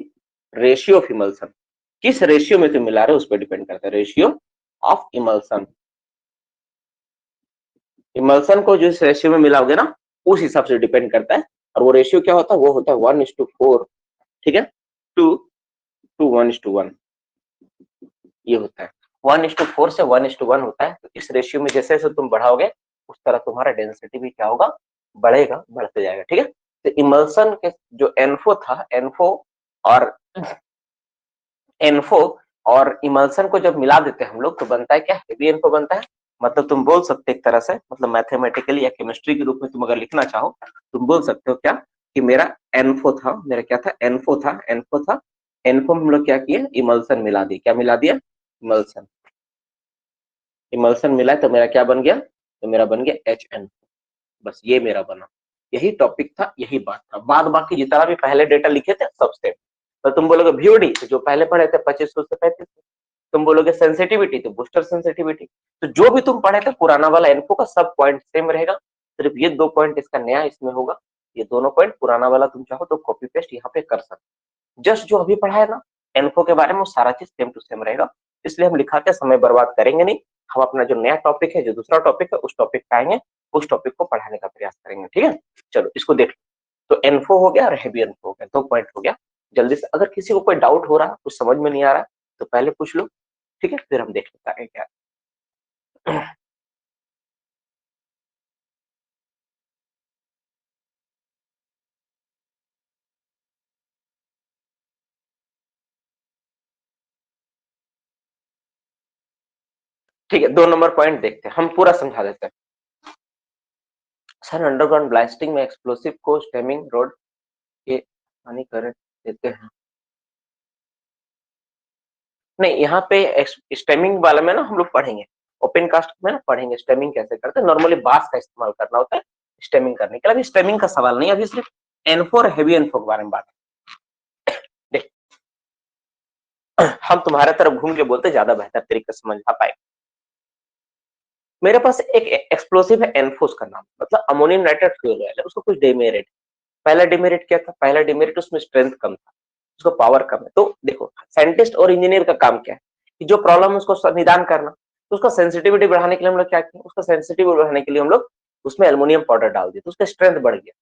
ratio of emulsion, किस रेशियो में तुम मिला रहे हो उस पर डिपेंड करता है, रेशियो ऑफ इमल्सन, इमल्सन को जिस रेशियो में मिलाओगे ना उस हिसाब से डिपेंड करता है, और वो रेशियो क्या होता है, वो होता है 1:4, ठीक है, टू टू 1:1, ये होता है 1:4 से 1:1 होता है। तो इस रेशियो में जैसे जैसे तुम बढ़ाओगे उस तरह तुम्हारा डेंसिटी भी क्या होगा, बढ़ेगा, बढ़ते जाएगा, ठीक है। तो इमल्सन के जो एनफो था, और एनफो और इमल्सन को जब मिला देते हैं हम लोग तो बनता है क्या, हेवी एनफो बनता है। मतलब तुम बोल सकते एक तरह से, मतलब मैथमेटिकली या केमिस्ट्री के रूप में तुम अगर लिखना चाहो तुम बोल सकते हो क्या, कि मेरा एनफो था, मेरा क्या था, एनफो था, एनफो में हम लोग क्या किए, इमल्सन मिला दिए, क्या मिला दिया, इमल्सन, इमल्सन मिला तो मेरा क्या बन गया, तो मेरा बन गया HN, बस ये मेरा बना, यही टॉपिक था, यही बात था। बाद बाकी जितना भी पहले डेटा लिखे थे सब सेम। तो तुम बोलोगे VOD तो जो पहले पढ़े थे 2500 से 3500, तुम बोलोगे सेंसिटिविटी तो बूस्टर सेंसिटिविटी, तो जो भी तुम पढ़े थे पुराना वाला इन्फो का सब पॉइंट सेम रहेगा, सिर्फ ये 2 पॉइंट इसका नया इसमें होगा, ये दोनों पॉइंट पुराना वाला तुम चाहो तो कॉपी पेस्ट यहाँ पे कर सकते। जस्ट जो अभी पढ़ा है ना इन्फो के बारे में वो सारा चीज सेम टू सेम रहेगा, इसलिए हम लिखा के समय बर्बाद करेंगे नहीं। हम अपना जो नया टॉपिक है, जो दूसरा टॉपिक है, उस टॉपिक पे आएंगे, उस टॉपिक को पढ़ाने का प्रयास करेंगे, ठीक है। चलो इसको देख लो, तो एनफो हो गया और हेवी एनफो हो गया, 2 पॉइंट हो गया। जल्दी से अगर किसी को कोई डाउट हो रहा, कुछ समझ में नहीं आ रहा तो पहले पूछ लो, ठीक है, फिर हम देख लेते हैं क्या। ठीक है, 2 नंबर पॉइंट देखते हैं, हम पूरा समझा देते हैं। सर अंडरग्राउंड ब्लास्टिंग में एक्सप्लोसिव को स्टेमिंग रोड के हानिकारक देते हैं, नहीं यहाँ पे स्टेमिंग वाला में ना हम लोग पढ़ेंगे, ओपन कास्ट में ना पढ़ेंगे स्टेमिंग कैसे करते हैं। नॉर्मली बांस का इस्तेमाल करना होता है स्टेमिंग करने के लिए, अभी स्टेमिंग का सवाल नहीं, अभी सिर्फ एनफो और हेवी एनफो के बारे में बात है। देख हम तुम्हारे तरफ घूम के बोलते ज्यादा बेहतर तरीके से समझ आ पाए। मेरे पास एक एक्सप्लोसिव है एनफोस का नाम, मतलब अमोनियम नाइट्रेट फ्यूल ऑयल है, उसको कुछ डेमेरिट, पहला डिमेरिट क्या था, पहला डिमेरिट उसमें स्ट्रेंथ कम था, उसको पावर कम है। तो देखो साइंटिस्ट और इंजीनियर का काम क्या है, कि जो प्रॉब्लम है उसको निदान करना, तो उसका सेंसिटिविटी बढ़ाने के लिए हम लोग क्या किए, उसका सेंसिटिविटी बढ़ाने के लिए हम लोग उसमें एल्युमिनियम पाउडर डाल दिए तो उसका स्ट्रेंथ बढ़ गया।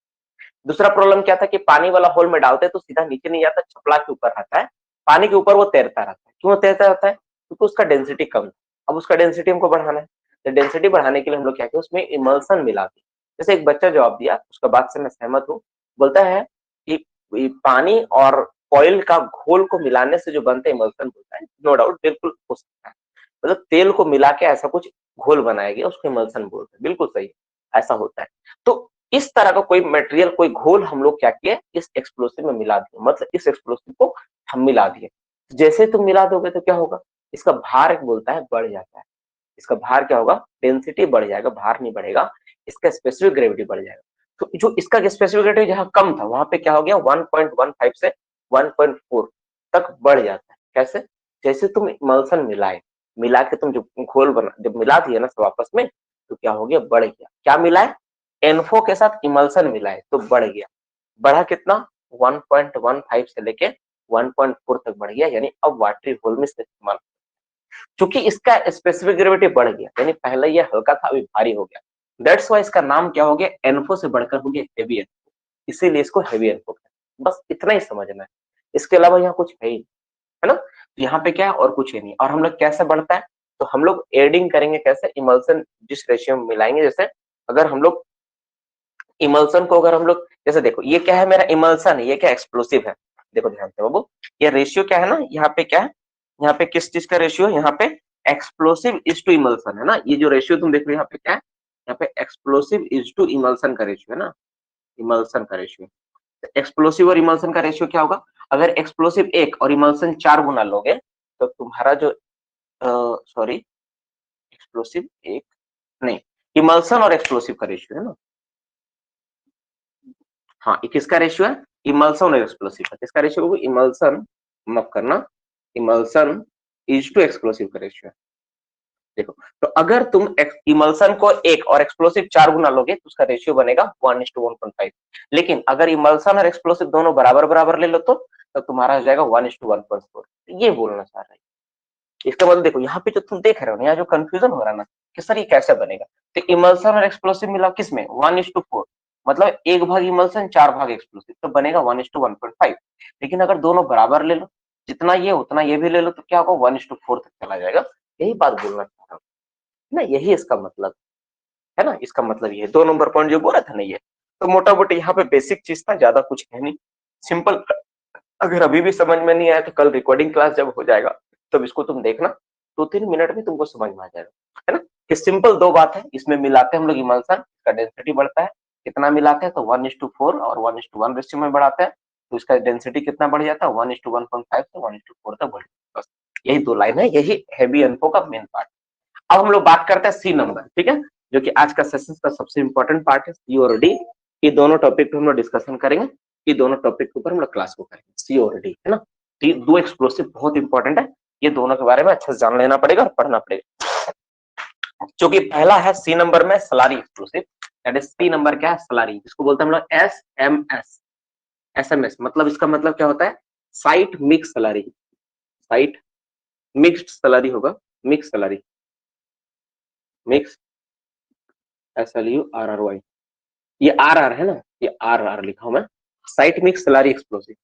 दूसरा प्रॉब्लम क्या था कि पानी वाला होल में डालते तो सीधा नीचे नहीं जाता, छपला के ऊपर रहता है, पानी के ऊपर वो तैरता रहता है। क्यों तैरता रहता है, क्योंकि उसका डेंसिटी कम है। अब उसका डेंसिटी हमको बढ़ाना है, तो डेंसिटी बढ़ाने के लिए हम लोग क्या किया, उसमें इमल्सन मिला दिया। जैसे एक बच्चा जवाब दिया, उसका बात से मैं सहमत हूँ, बोलता है कि पानी और ऑयल का घोल को मिलाने से जो बनता है इमल्सन बोलता है, नो डाउट बिल्कुल हो सकता है, मतलब तेल को मिला के ऐसा कुछ घोल बनाया गया उसको इमल्सन बोलते हैं, बिल्कुल सही, ऐसा होता है। तो इस तरह का कोई मटेरियल, कोई घोल हम लोग क्या किए, इस एक्सप्लोसिव में मिला दिए, मतलब इस एक्सप्लोसिव को हम मिला दिए। जैसे तुम मिला दोगे तो क्या होगा, इसका भार एक बोलता है बढ़ जाता है, इसका भार क्या होगा, डेंसिटी बढ़ जाएगा, भार नहीं बढ़ेगा, इसका स्पेसिफिक ग्रेविटी बढ़ जाएगा। तो जो इसका स्पेसिफिक ग्रेविटी जहां कम था वहां पे क्या हो गया, 1.15 से 1.4 तक बढ़ जाता है। कैसे, जैसे तुम इमल्सन मिलाए, मिला के तुम जो घोल बना, जब मिला दिए ना सब आपस में, तो क्या हो गया, बढ़ गया। क्या मिलाए, एनफो के साथ इमल्सन मिलाए तो बढ़ गया, बढ़ा कितना, 1.15 से लेके 1.4 तक बढ़ गया, यानी अब वाटरी घोल में इसका इस्तेमाल, क्योंकि इसका स्पेसिफिक ग्रेविटी बढ़ गया, यानी पहले ये हल्का था अभी भारी हो गया। दैट्स वाई इसका नाम क्या हो गया, एनफो से बढ़कर हो गया हेवी एनफो, इसीलिए इसको हेवी एनफो कहते हैं। बस इतना ही समझना है, इसके अलावा यहाँ कुछ है ही, है ना। तो यहाँ पे क्या है, और कुछ है नहीं। और हम लोग कैसे बढ़ता है, तो हम लोग एडिंग करेंगे कैसे, इमल्सन जिस रेशियो में मिलाएंगे, जैसे अगर हम लोग इमल्सन को, अगर हम लोग जैसे देखो ये क्या है, मेरा इमल्सन है, ये क्या एक्सप्लोसिव है, देखो ध्यान से बाबू, ये रेशियो क्या है ना, यहाँ पे क्या है, यहाँ पे किस चीज का रेशियो है, यहाँ पे एक्सप्लोसिव इज टू इमल्सन है ना, ये जो रेशियो तुम देख रहे हो यहाँ पे क्या है, यहाँ पे एक्सप्लोसिव इज टू इमल्सन का रेशियो है ना, इमल्सन का रेशियो। एक्सप्लोसिव और इमल्सन का रेशियो क्या होगा, अगर एक्सप्लोसिव 1 और इमल्सन 4 गुना लोगे तो तुम्हारा जो, सॉरी, एक्सप्लोसिव 1 नहीं, इमल्सन और एक्सप्लोसिव का रेशियो है ना, हाँ ये किसका रेशियो है, इमल्सन और एक्सप्लोसिव का, किसका रेशियो होगा, इमल्सन, माफ करना, इमल्सन इज टू एक्सप्लोसिव का रेशियो है। देखो, तो अगर तुम इमल्सन को 1 और एक्सप्लोसिव 4 गुना लोगे तो उसका रेशियो बनेगा 1:1.5। लेकिन अगर इमल्सन और एक्सप्लोसिव दोनों बराबर बराबर ले लो तो तुम्हारा हो जाएगा 1:1.4। ये बोलना चाह रहा है। इसका मतलब देखो, यहाँ पे जो तुम देख रहे हो ना, यहाँ जो कंफ्यूजन हो रहा है ना कि सर ये कैसे बनेगा, तो इमल्सन और एक्सप्लोसिव मिला किसमें 1:4, मतलब 1 भाग इमल्सन 4 भाग एक्सप्लोसिव, तो बनेगा 1:1.5। लेकिन अगर दोनों बराबर ले लो, जितना ये उतना ये भी ले लो, तो क्या होगा 1:4 तक चला जाएगा। यही बात बोलना चाह रहा हूँ ना, यही इसका मतलब है ना। इसका मतलब ये 2 नंबर पॉइंट जो बोला था ना, ये तो मोटा मोटी यहाँ पे बेसिक चीज था, ज्यादा कुछ है नहीं, सिंपल। अगर अभी भी समझ में नहीं आया तो कल रिकॉर्डिंग क्लास जब हो जाएगा तब इसको तुम देखना, 2-3 मिनट में तुमको समझ में आ जाएगा, है ना। कि सिंपल 2 बात है, इसमें मिलाते हैं हम लोग इमल्सन, इसका डेंसिटी बढ़ता है। कितना मिलाते हैं तो 1:4 और 1:1 रेशियो में बढ़ाते हैं, तो इसका डेंसिटी कितना बढ़ जाता है 1:1.5 से 1:4 तक बढ़ जाता है। बस यही 2 लाइन है, यही हैवी इन्फो का मेन पार्ट। अब हम लोग बात करते हैं सी नंबर, ठीक है, जो कि आज का सेशन का सबसे इंपॉर्टेंट पार्ट है। सी और डी, ये दोनों टॉपिक पे हम लोग डिस्कशन करेंगे, ये दोनों टॉपिक के ऊपर हम लोग क्लास को करेंगे, सी और डी, है ना। दो एक्सप्लोसिव बहुत इंपॉर्टेंट है, ये दोनों के बारे में अच्छे से जान लेना पड़ेगा और पढ़ना पड़ेगा। क्योंकि पहला है सी नंबर में slurry explosive, that is C number क्या है, सलारी, जिसको बोलते हैं हम लोग एसएमएस। एसएमएस मतलब, इसका मतलब क्या होता है, साइट मिक्स सलारी, साइट मिक्स्ड सलारी होगा, मिक्स सलारी, मिक्स SLURRY, ये RR है ना, ये RR लिखा हूं मैं, साइट मिक्स सलारी एक्सप्लोसिव।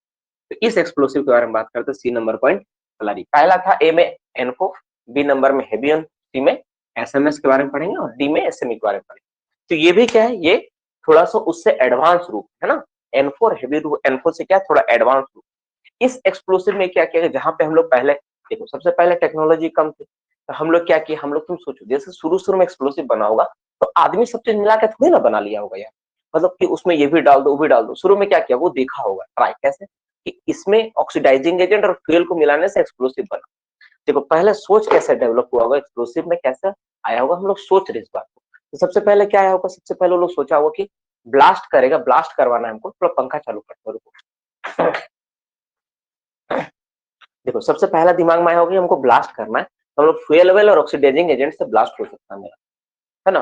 तो इस एक्सप्लोसिव के बारे में बात करते हैं, सी नंबर पॉइंट सलारी। पहला था ए में एनफो, बी नंबर में हेबियन, सी में एसएमएस के बारे में पढ़ेंगे और डी में एसएमई के बारे में पढ़ेंगे। तो ये भी क्या है, ये थोड़ा सा उससे एडवांस रूप है ना, एनफो और हेबी रूप, एनफो से क्या थोड़ा एडवांस रूप। इस एक्सप्लोसिव में क्या किया, जहां पे हम लोग पहले देखो, सबसे पहले टेक्नोलॉजी कम थी, तो हम लोग क्या किए, हम लोग तुम सोचो जैसे शुरू में एक्सप्लोसिव बना होगा तो आदमी सब चीज मिला के थोड़ी ना बना लिया होगा यार, मतलब कि उसमें ये भी डाल दो वो भी डाल दो। शुरू में क्या किया, वो देखा होगा ट्राई कैसे कि इसमें ऑक्सीडाइजिंग एजेंट और फ्यूल को मिलाने से एक्सप्लोसिव बना। देखो पहले सोच कैसे डेवलप हुआ होगा, एक्सप्लोसिव में कैसे आया होगा, हम लोग सोच रहे इस बात को। तो सबसे पहले क्या आया होगा, सबसे पहले लोग सोचा होगा कि ब्लास्ट करेगा, ब्लास्ट करवाना है हमको, थोड़ा पंखा चालू करते हो, रुको। देखो सबसे पहला दिमाग में आया होगा हमको ब्लास्ट करना है, तो हम लोग फ्यूल वेल और ऑक्सीडाइजिंग एजेंट से ब्लास्ट हो सकता है मेरा, है ना।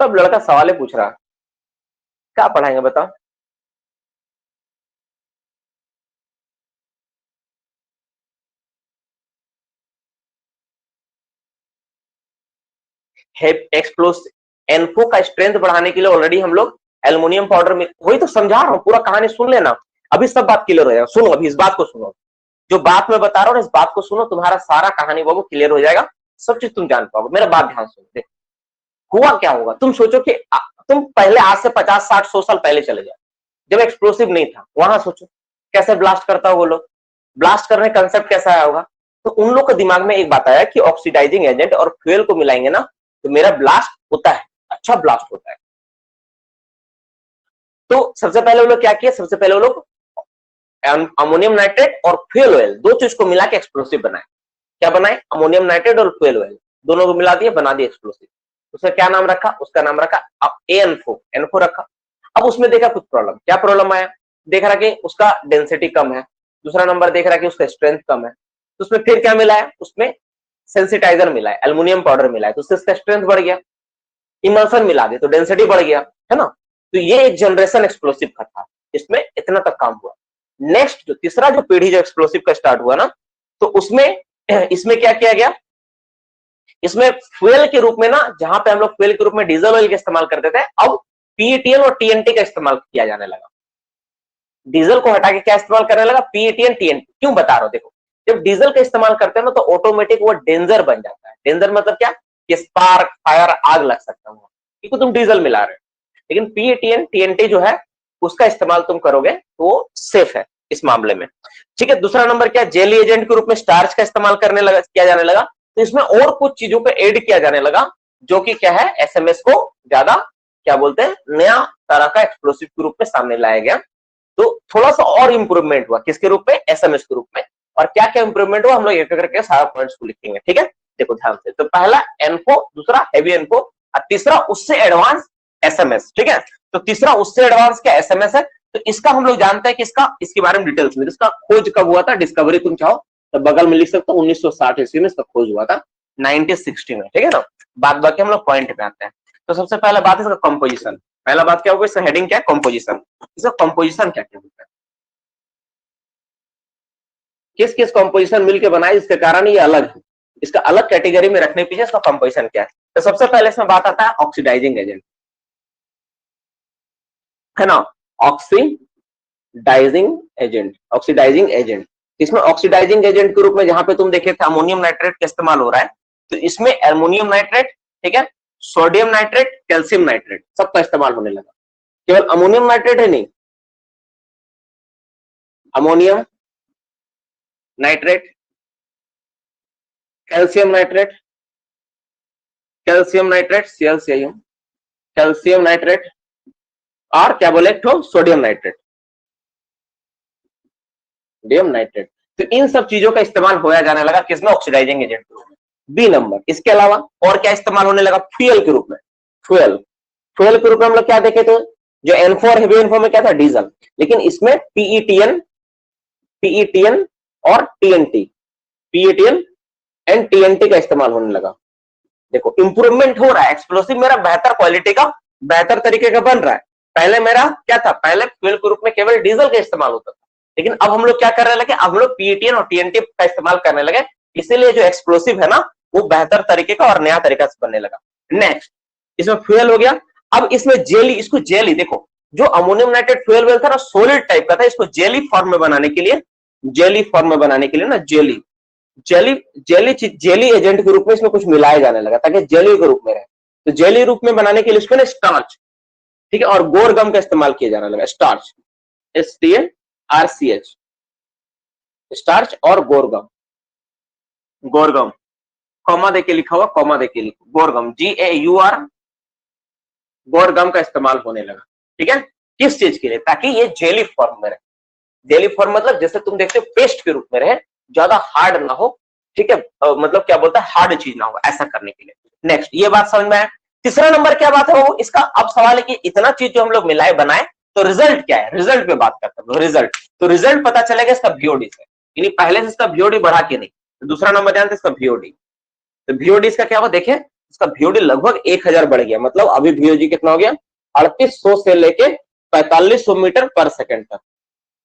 सब लड़का सवाल ही पूछ रहा है, क्या पढ़ाएंगे बताओ। एक्सप्लोसिव एनफो का स्ट्रेंथ बढ़ाने के लिए ऑलरेडी हम लोग एल्युमिनियम पाउडर में, वही तो समझा रहा हूँ, पूरा कहानी सुन लेना, अभी सब बात क्लियर हो जाएगा। सुनो अभी इस बात को सुनो, जो बात मैं बता रहा हूँ इस बात को सुनो, तुम्हारा सारा कहानी बाबू क्लियर हो जाएगा, सब चीज तुम जान पाओगे। मेरा बात ध्यान सुनो, देखो हुआ क्या होगा, तुम सोचो कि तुम पहले आज से 50, 60, 100 साल पहले चले जाओ, जब एक्सप्लोसिव नहीं था, वहां सोचो कैसे ब्लास्ट करता हो वो लोग, ब्लास्ट करने का कंसेप्ट कैसा आया होगा। तो उन लोग के दिमाग में एक बात आया कि ऑक्सीडाइजिंग एजेंट और फ्यूल को मिलाएंगे ना तो मेरा ब्लास्ट होता है, अच्छा ब्लास्ट होता है। तो सबसे पहले वो लोग क्या किया, सबसे पहले वो लोग अमोनियम नाइट्रेट और फ्यूल ऑयल दो चीज को मिला के एक्सप्लोसिव बनाए। क्या बनाए, अमोनियम नाइट्रेट और फ्यूल ऑयल दोनों को मिला दिए, बना दिए एक्सप्लोसिव। उसका क्या नाम रखा, उसका नाम रखा एनफो, एनफो रखा। अब उसमें देखा कुछ प्रॉब्लम, क्या प्रॉब्लम आया, देख रहा कि उसका डेंसिटी कम है, दूसरा नंबर देख रहा कि उसका स्ट्रेंथ कम है। तो उसमें फिर क्या मिला है, उसमें सेंसिटाइजर मिला है, एल्युमिनियम पाउडर मिला है, तो उससे इसका स्ट्रेंथ बढ़ गया। इमल्सन मिला दे तो डेंसिटी बढ़ गया, है ना। तो ये एक जनरेशन एक्सप्लोसिव का था, इसमें इतना तक काम हुआ। नेक्स्ट जो तीसरा जो पीढ़ी जो एक्सप्लोसिव का स्टार्ट हुआ ना, तो उसमें इसमें क्या किया गया, इसमें फ्यूल के रूप में ना, जहां पे हम लोग फ्यूल के रूप में डीजल ऑयल का इस्तेमाल करते थे, अब पीईटीएल और टीएनटी का इस्तेमाल किया जाने लगा। डीजल को हटा के क्या इस्तेमाल करने लगा, पीईटीएल टीएनटी। क्यों बता रहा हूं, देखो जब डीजल का इस्तेमाल करते हैं ना तो ऑटोमेटिक वो डेंजर बन जाता है। डेंजर मतलब क्या, कि स्पार्क फायर आग लग सकता है क्योंकि तुम डीजल मिला रहे हो। लेकिन पीईटीएल टीएनटी जो है उसका इस्तेमाल तुम करोगे तो वो सेफ है इस मामले में, ठीक है। दूसरा नंबर क्या, जेली एजेंट के रूप में स्टार्च का इस्तेमाल करने लगा, किया जाने लगा। तो इसमें और कुछ चीजों को ऐड किया जाने लगा, जो कि क्या है, एसएमएस को ज्यादा क्या बोलते हैं, नया तरह का एक्सप्लोसिव के रूप में सामने लाया गया। तो थोड़ा सा और इंप्रूवमेंट हुआ किसके रूप में, एसएमएस के रूप में। और क्या क्या इंप्रूवमेंट हुआ हम लोग एक करके सारा पॉइंट्स को लिखेंगे, ठीक है। देखो ध्यान से, तो पहला एनफो, दूसरा हेवी एनफो और तीसरा उससे एडवांस एसएमएस, ठीक है। तो तीसरा उससे एडवांस क्या एसएमएस है, तो इसका हम लोग जानते हैं कि इसके बारे में डिटेल्स में, इसका खोज कब हुआ था, डिस्कवरी तुम चाहो तो बगल में लिख सकते हो, 1960 ईस्वी में इसका खोज हुआ था, 1960 में, ठीक है ना। बाद बाकी हम लोग पॉइंट पे आते हैं। तो सबसे पहला बात है इसका कंपोजिशन। पहला बात क्या होगा, इसका हेडिंग क्या है, कंपोजिशन। इसका कंपोजिशन क्या क्या होता है, किस किस कंपोजिशन मिलकर बनाए, इसके कारण ये अलग है, इसका अलग कैटेगरी में रखने पीछे इसका कंपोजिशन क्या है। तो सबसे पहले इसमें बात आता है ऑक्सीडाइजिंग एजेंट, है ना, ऑक्सीडाइजिंग एजेंट, ऑक्सीडाइजिंग एजेंट। इसमें ऑक्सीडाइजिंग एजेंट के रूप में जहां पे तुम देखे थे अमोनियम नाइट्रेट का इस्तेमाल हो रहा है, तो इसमें एल्युमिनियम नाइट्रेट, ठीक है, सोडियम नाइट्रेट, कैल्शियम नाइट्रेट सबका इस्तेमाल होने लगा। केवल अमोनियम नाइट्रेट है नहीं, ammonium nitrate, calcium nitrate, calcium nitrate ClCl, calcium nitrate, और क्या बोले, एक सोडियम नाइट्रेट, सोडियम नाइट्रेट। तो इन सब चीजों का इस्तेमाल होया जाने लगा किसमें, ऑक्सीडाइजिंग एजेंट के रूप में। बी नंबर, इसके अलावा और क्या इस्तेमाल होने लगा, फ्यूल के रूप में। फ्यूल, फ्यूल के रूप में हम लोग क्या देखे थे, जो N4 हेवी N4 में क्या था, डीजल, लेकिन इसमें PETN, PETN और TNT, PETN एंड TNT का इस्तेमाल होने लगा। देखो इंप्रूवमेंट हो रहा है, एक्सप्लोसिव मेरा बेहतर क्वालिटी का, बेहतर तरीके का बन रहा है। पहले मेरा क्या था, पहले फ्यूल के रूप में केवल डीजल का इस्तेमाल होता था, लेकिन अब हम लोग क्या करने लगे, अब हम लोग PETN और TNT का इस्तेमाल करने लगे, इसीलिए जो एक्सप्लोसिव है ना वो बेहतर तरीके का और नया तरीका से बनने लगा। नेक्स्ट, इसमें फ्यूल हो गया। अब इसमें जेली, इसको जेली, देखो जो अमोनियम नाइट्रेट फ्यूल वेल था ना सॉलिड टाइप का था, इसको जेली फॉर्म में बनाने के लिए, जेली फॉर्म में बनाने के लिए ना, jelly jelly jelly jelly agent के रूप में इसमें कुछ मिलाया जाने लगा ताकि जेली के रूप में रहे। तो जेली रूप में बनाने के लिए इसमें स्टार्च, ठीक है, और गोरगम का इस्तेमाल किया जाने लगा, स्टार्च, STARCH, स्टार्च और गोरगम, गोरगम कॉमा देके लिखा हुआ, कॉमा देके लिखो, गोरगम, GAUR, गोरगम का इस्तेमाल होने लगा। ठीक है, किस चीज के लिए, ताकि ये जेली फॉर्म में रहे। जेली फॉर्म मतलब जैसे तुम देखते हो पेस्ट के रूप में रहे, ज्यादा हार्ड ना हो, ठीक है, मतलब क्या बोलता है, हार्ड चीज ना हो, ऐसा करने के लिए। नेक्स्ट, ये बात समझ में आया। तीसरा नंबर क्या बात है वो, इसका अब सवाल है कि इतना चीज जो हम लोग मिलाए बनाए तो रिजल्ट क्या है, रिजल्ट पे बात करते हैं। रिजल्ट, तो रिजल्ट पता चलेगा इसका VOD से, यानी पहले से इसका VOD बढ़ा के नहीं। तो दूसरा नंबर जानते हैं इसका VOD। तो VOD इसका क्या हुआ, देखें इसका VOD लगभग 1000 बढ़ गया, मतलब अभी VOD कितना हो गया, 3800 से लेके 4500 मीटर पर सेकंड तक,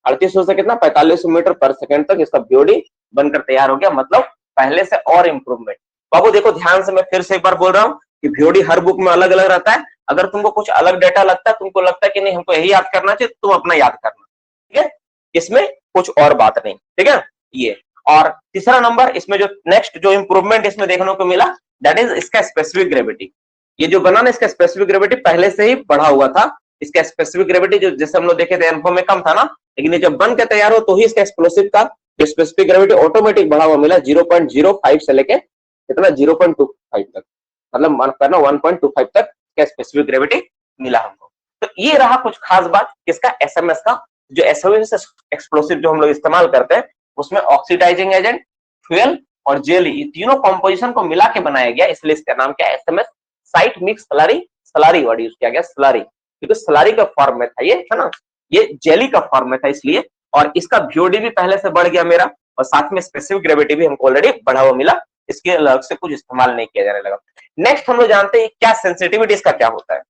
3800 से कितना, 4500 मीटर पर सेकंड तक इसका VOD बनकर तैयार हो गया, मतलब पहले से और इंप्रूवमेंट। बाबू देखो ध्यान से, मैं फिर से एक बार बोल रहा हूँ कि VOD हर बुक में अलग अलग रहता है। अगर तुमको कुछ अलग डेटा लगता है, तुमको लगता है कि नहीं हमको यही याद करना चाहिए, तुम अपना याद करना, ठीक है, इसमें कुछ और बात नहीं, ठीक है ये। और तीसरा नंबर, इसमें जो नेक्स्ट जो इंप्रूवमेंट इसमें देखने को मिला, दैट इज इसका स्पेसिफिक ग्रेविटी। ये जो बना ना, इसका स्पेसिफिक ग्रेविटी पहले से ही बढ़ा हुआ था। इसका स्पेसिफिक ग्रेविटी जो जैसे हम लोग देखे थे N4 में कम था ना, लेकिन ये जब बन के तैयार हो तो ही इसका एक्सप्लोसिव का स्पेसिफिक ग्रेविटी ऑटोमेटिक बढ़ा हुआ मिला, 0.05 से लेके कितना 0.25 तक, मतलब मान करना 1.25 तक का स्पेसिफिक ग्रेविटी मिला हमको। तो ये रहा कुछ खास बात किसका, SMS का। जो SMS एक्सप्लोसिव जो हम लोग इस्तेमाल करते हैं उसमें ऑक्सीडाइजिंग एजेंट, फ्यूल और जेली, ये तीनों कॉम्पोजिशन को मिला के बनाया गया, इसलिए इसका नाम क्या है, SMS site mix slurry, slurry word use किया गया, स्लरी, क्योंकि स्लरी का फॉर्म में था ये, है ना, ये जेली का फॉर्म में था इसलिए। और इसका VOD भी पहले से बढ़ गया मेरा, और साथ में स्पेसिफिक ग्रेविटी भी हमको ऑलरेडी बढ़ा हुआ मिला, इसके अलग से कुछ इस्तेमाल नहीं किया जाने लगा। नेक्स्ट हम लोग जानते हैं क्या सेंसिटिविटी इसका क्या होता है।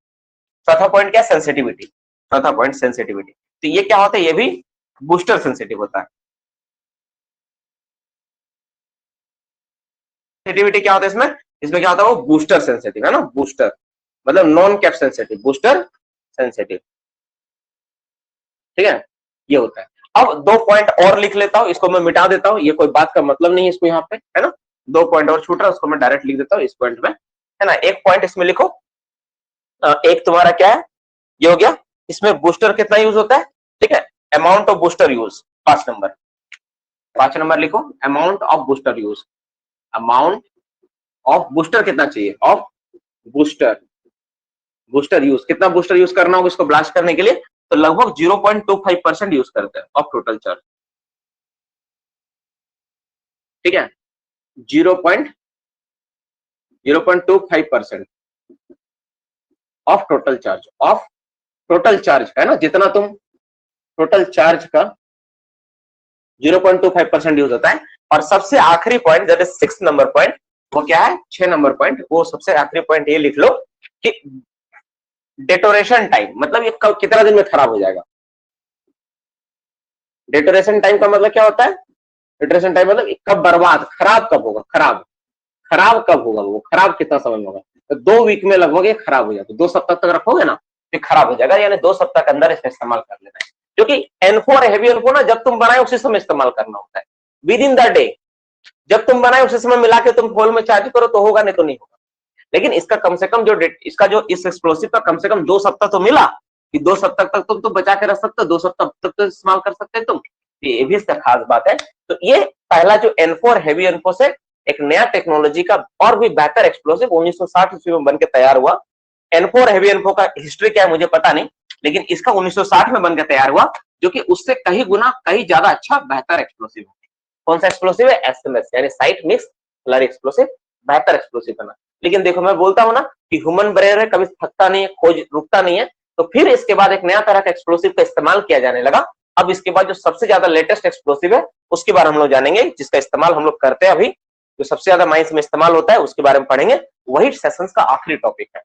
चौथा पॉइंट क्या, सेंसिटिविटी, चौथा पॉइंट सेंसिटिविटी। तो ये क्या होता है, ये भी बूस्टर सेंसिटिव होता है। सेंसिटिविटी क्या होता है इसमें, इसमें क्या होता है वो बूस्टर सेंसिटिव, है ना, बूस्टर मतलब non cap sensitive, booster sensitive, ठीक है, ये होता है। अब 2 पॉइंट और लिख लेता हूं, इसको मैं मिटा देता हूं, ये कोई बात का मतलब नहीं है इसको यहाँ पे, है ना, 2 पॉइंट और छूट रहा है, उसको मैं डायरेक्ट लिख देता हूं इस पॉइंट में, है ना। एक पॉइंट इसमें लिखो, एक तुम्हारा क्या है, ये हो गया, इसमें बूस्टर कितना यूज होता है, ठीक है, amount of booster use, 5 number, 5 number लिखो, amount of booster use, amount of booster कितना चाहिए, ऑफ बूस्टर, बूस्टर यूज कितना, बूस्टर यूज करना होगा इसको ब्लास्ट करने के लिए, तो लगभग 0.25% यूज करते हैं ऑफ टोटल चार्ज, ठीक है, 0.25% of total charge, of total charge, है ना, जितना तुम टोटल चार्ज का 0.25% यूज होता है। और सबसे आखिरी point that is 6 number point, वो क्या है, 6 नंबर पॉइंट, वो सबसे आखिरी पॉइंट ये लिख लो कि डेटोरेशन टाइम, मतलब ये कितना दिन में खराब हो जाएगा। डेटोरेशन टाइम का मतलब क्या होता है, डेटोरेशन टाइम मतलब कब बर्बाद, खराब कब होगा, खराब कब होगा, वो खराब कितना समय में होगा। तो 2 वीक में लगभग ये खराब हो जाता है। 2 सप्ताह तक रखोगे ना तो खराब हो जाएगा, यानी 2 सप्ताह के अंदर इसका इस्तेमाल कर लेना है। क्योंकि N4 हेवी N4 ना जब तुम बनाए उसी समय इस्तेमाल करना होता है, विद इन द डे। जब तुम बनाए उसी समय मिला के तुम फोन में चार्ज करो तो होगा, नहीं तो नहीं होगा। लेकिन इसका कम से कम इसका जो इस एक्सप्लोसिव का कम से कम 2 सप्ताह तो मिला कि 2 सप्ताह तक तुम बचा के रख सकते हो, 2 सप्ताह तक तो इस्तेमाल कर सकते हो तुम। ये भी इसका खास बात है। तो ये पहला जो N4 हेवी N4 से एक नया टेक्नोलॉजी का और भी बेहतर एक्सप्लोसिव 1960 ईस्वी में बन के तैयार हुआ। N4 हेवी N4 का हिस्ट्री क्या है मुझे पता नहीं, लेकिन इसका 1960 में बनकर तैयार हुआ, जो कि उससे कई गुना कई ज्यादा अच्छा बेहतर एक्सप्लोसिव है। कौन सा एक्सप्लोसिव है, SMS यानी साइट मिक्स स्लरी एक्सप्लोसिव, बेहतर एक्सप्लोसिव बना। लेकिन देखो मैं बोलता हूं ना कि ह्यूमन ब्रेन है, कभी थकता नहीं है, खोज रुकता नहीं है। तो फिर इसके बाद एक नया तरह का एक्सप्लोसिव का इस्तेमाल किया जाने लगा। अब इसके बाद जो सबसे ज्यादा लेटेस्ट एक्सप्लोसिव है उसके बारे में हम लोग जानेंगे, जिसका इस्तेमाल हम लोग करते हैं अभी, जो सबसे ज्यादा माइंस में इस्तेमाल होता है उसके बारे में पढ़ेंगे। वही सेशंस का आखिरी टॉपिक है,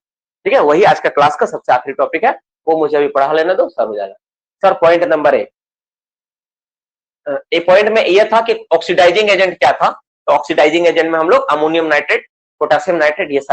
ठीक है, वही आज का क्लास का सबसे आखिरी टॉपिक है। वो मुझे अभी पढ़ा लेने दो, सर हो जाएगा। Sir point number A point में यह था कि ऑक्सीडाइजिंग एजेंट क्या था। तो ऑक्सीडाइजिंग एजेंट में हम लोग अमोनियम नाइट्रेट, पोटेशियम नाइट्रेट, ये सारे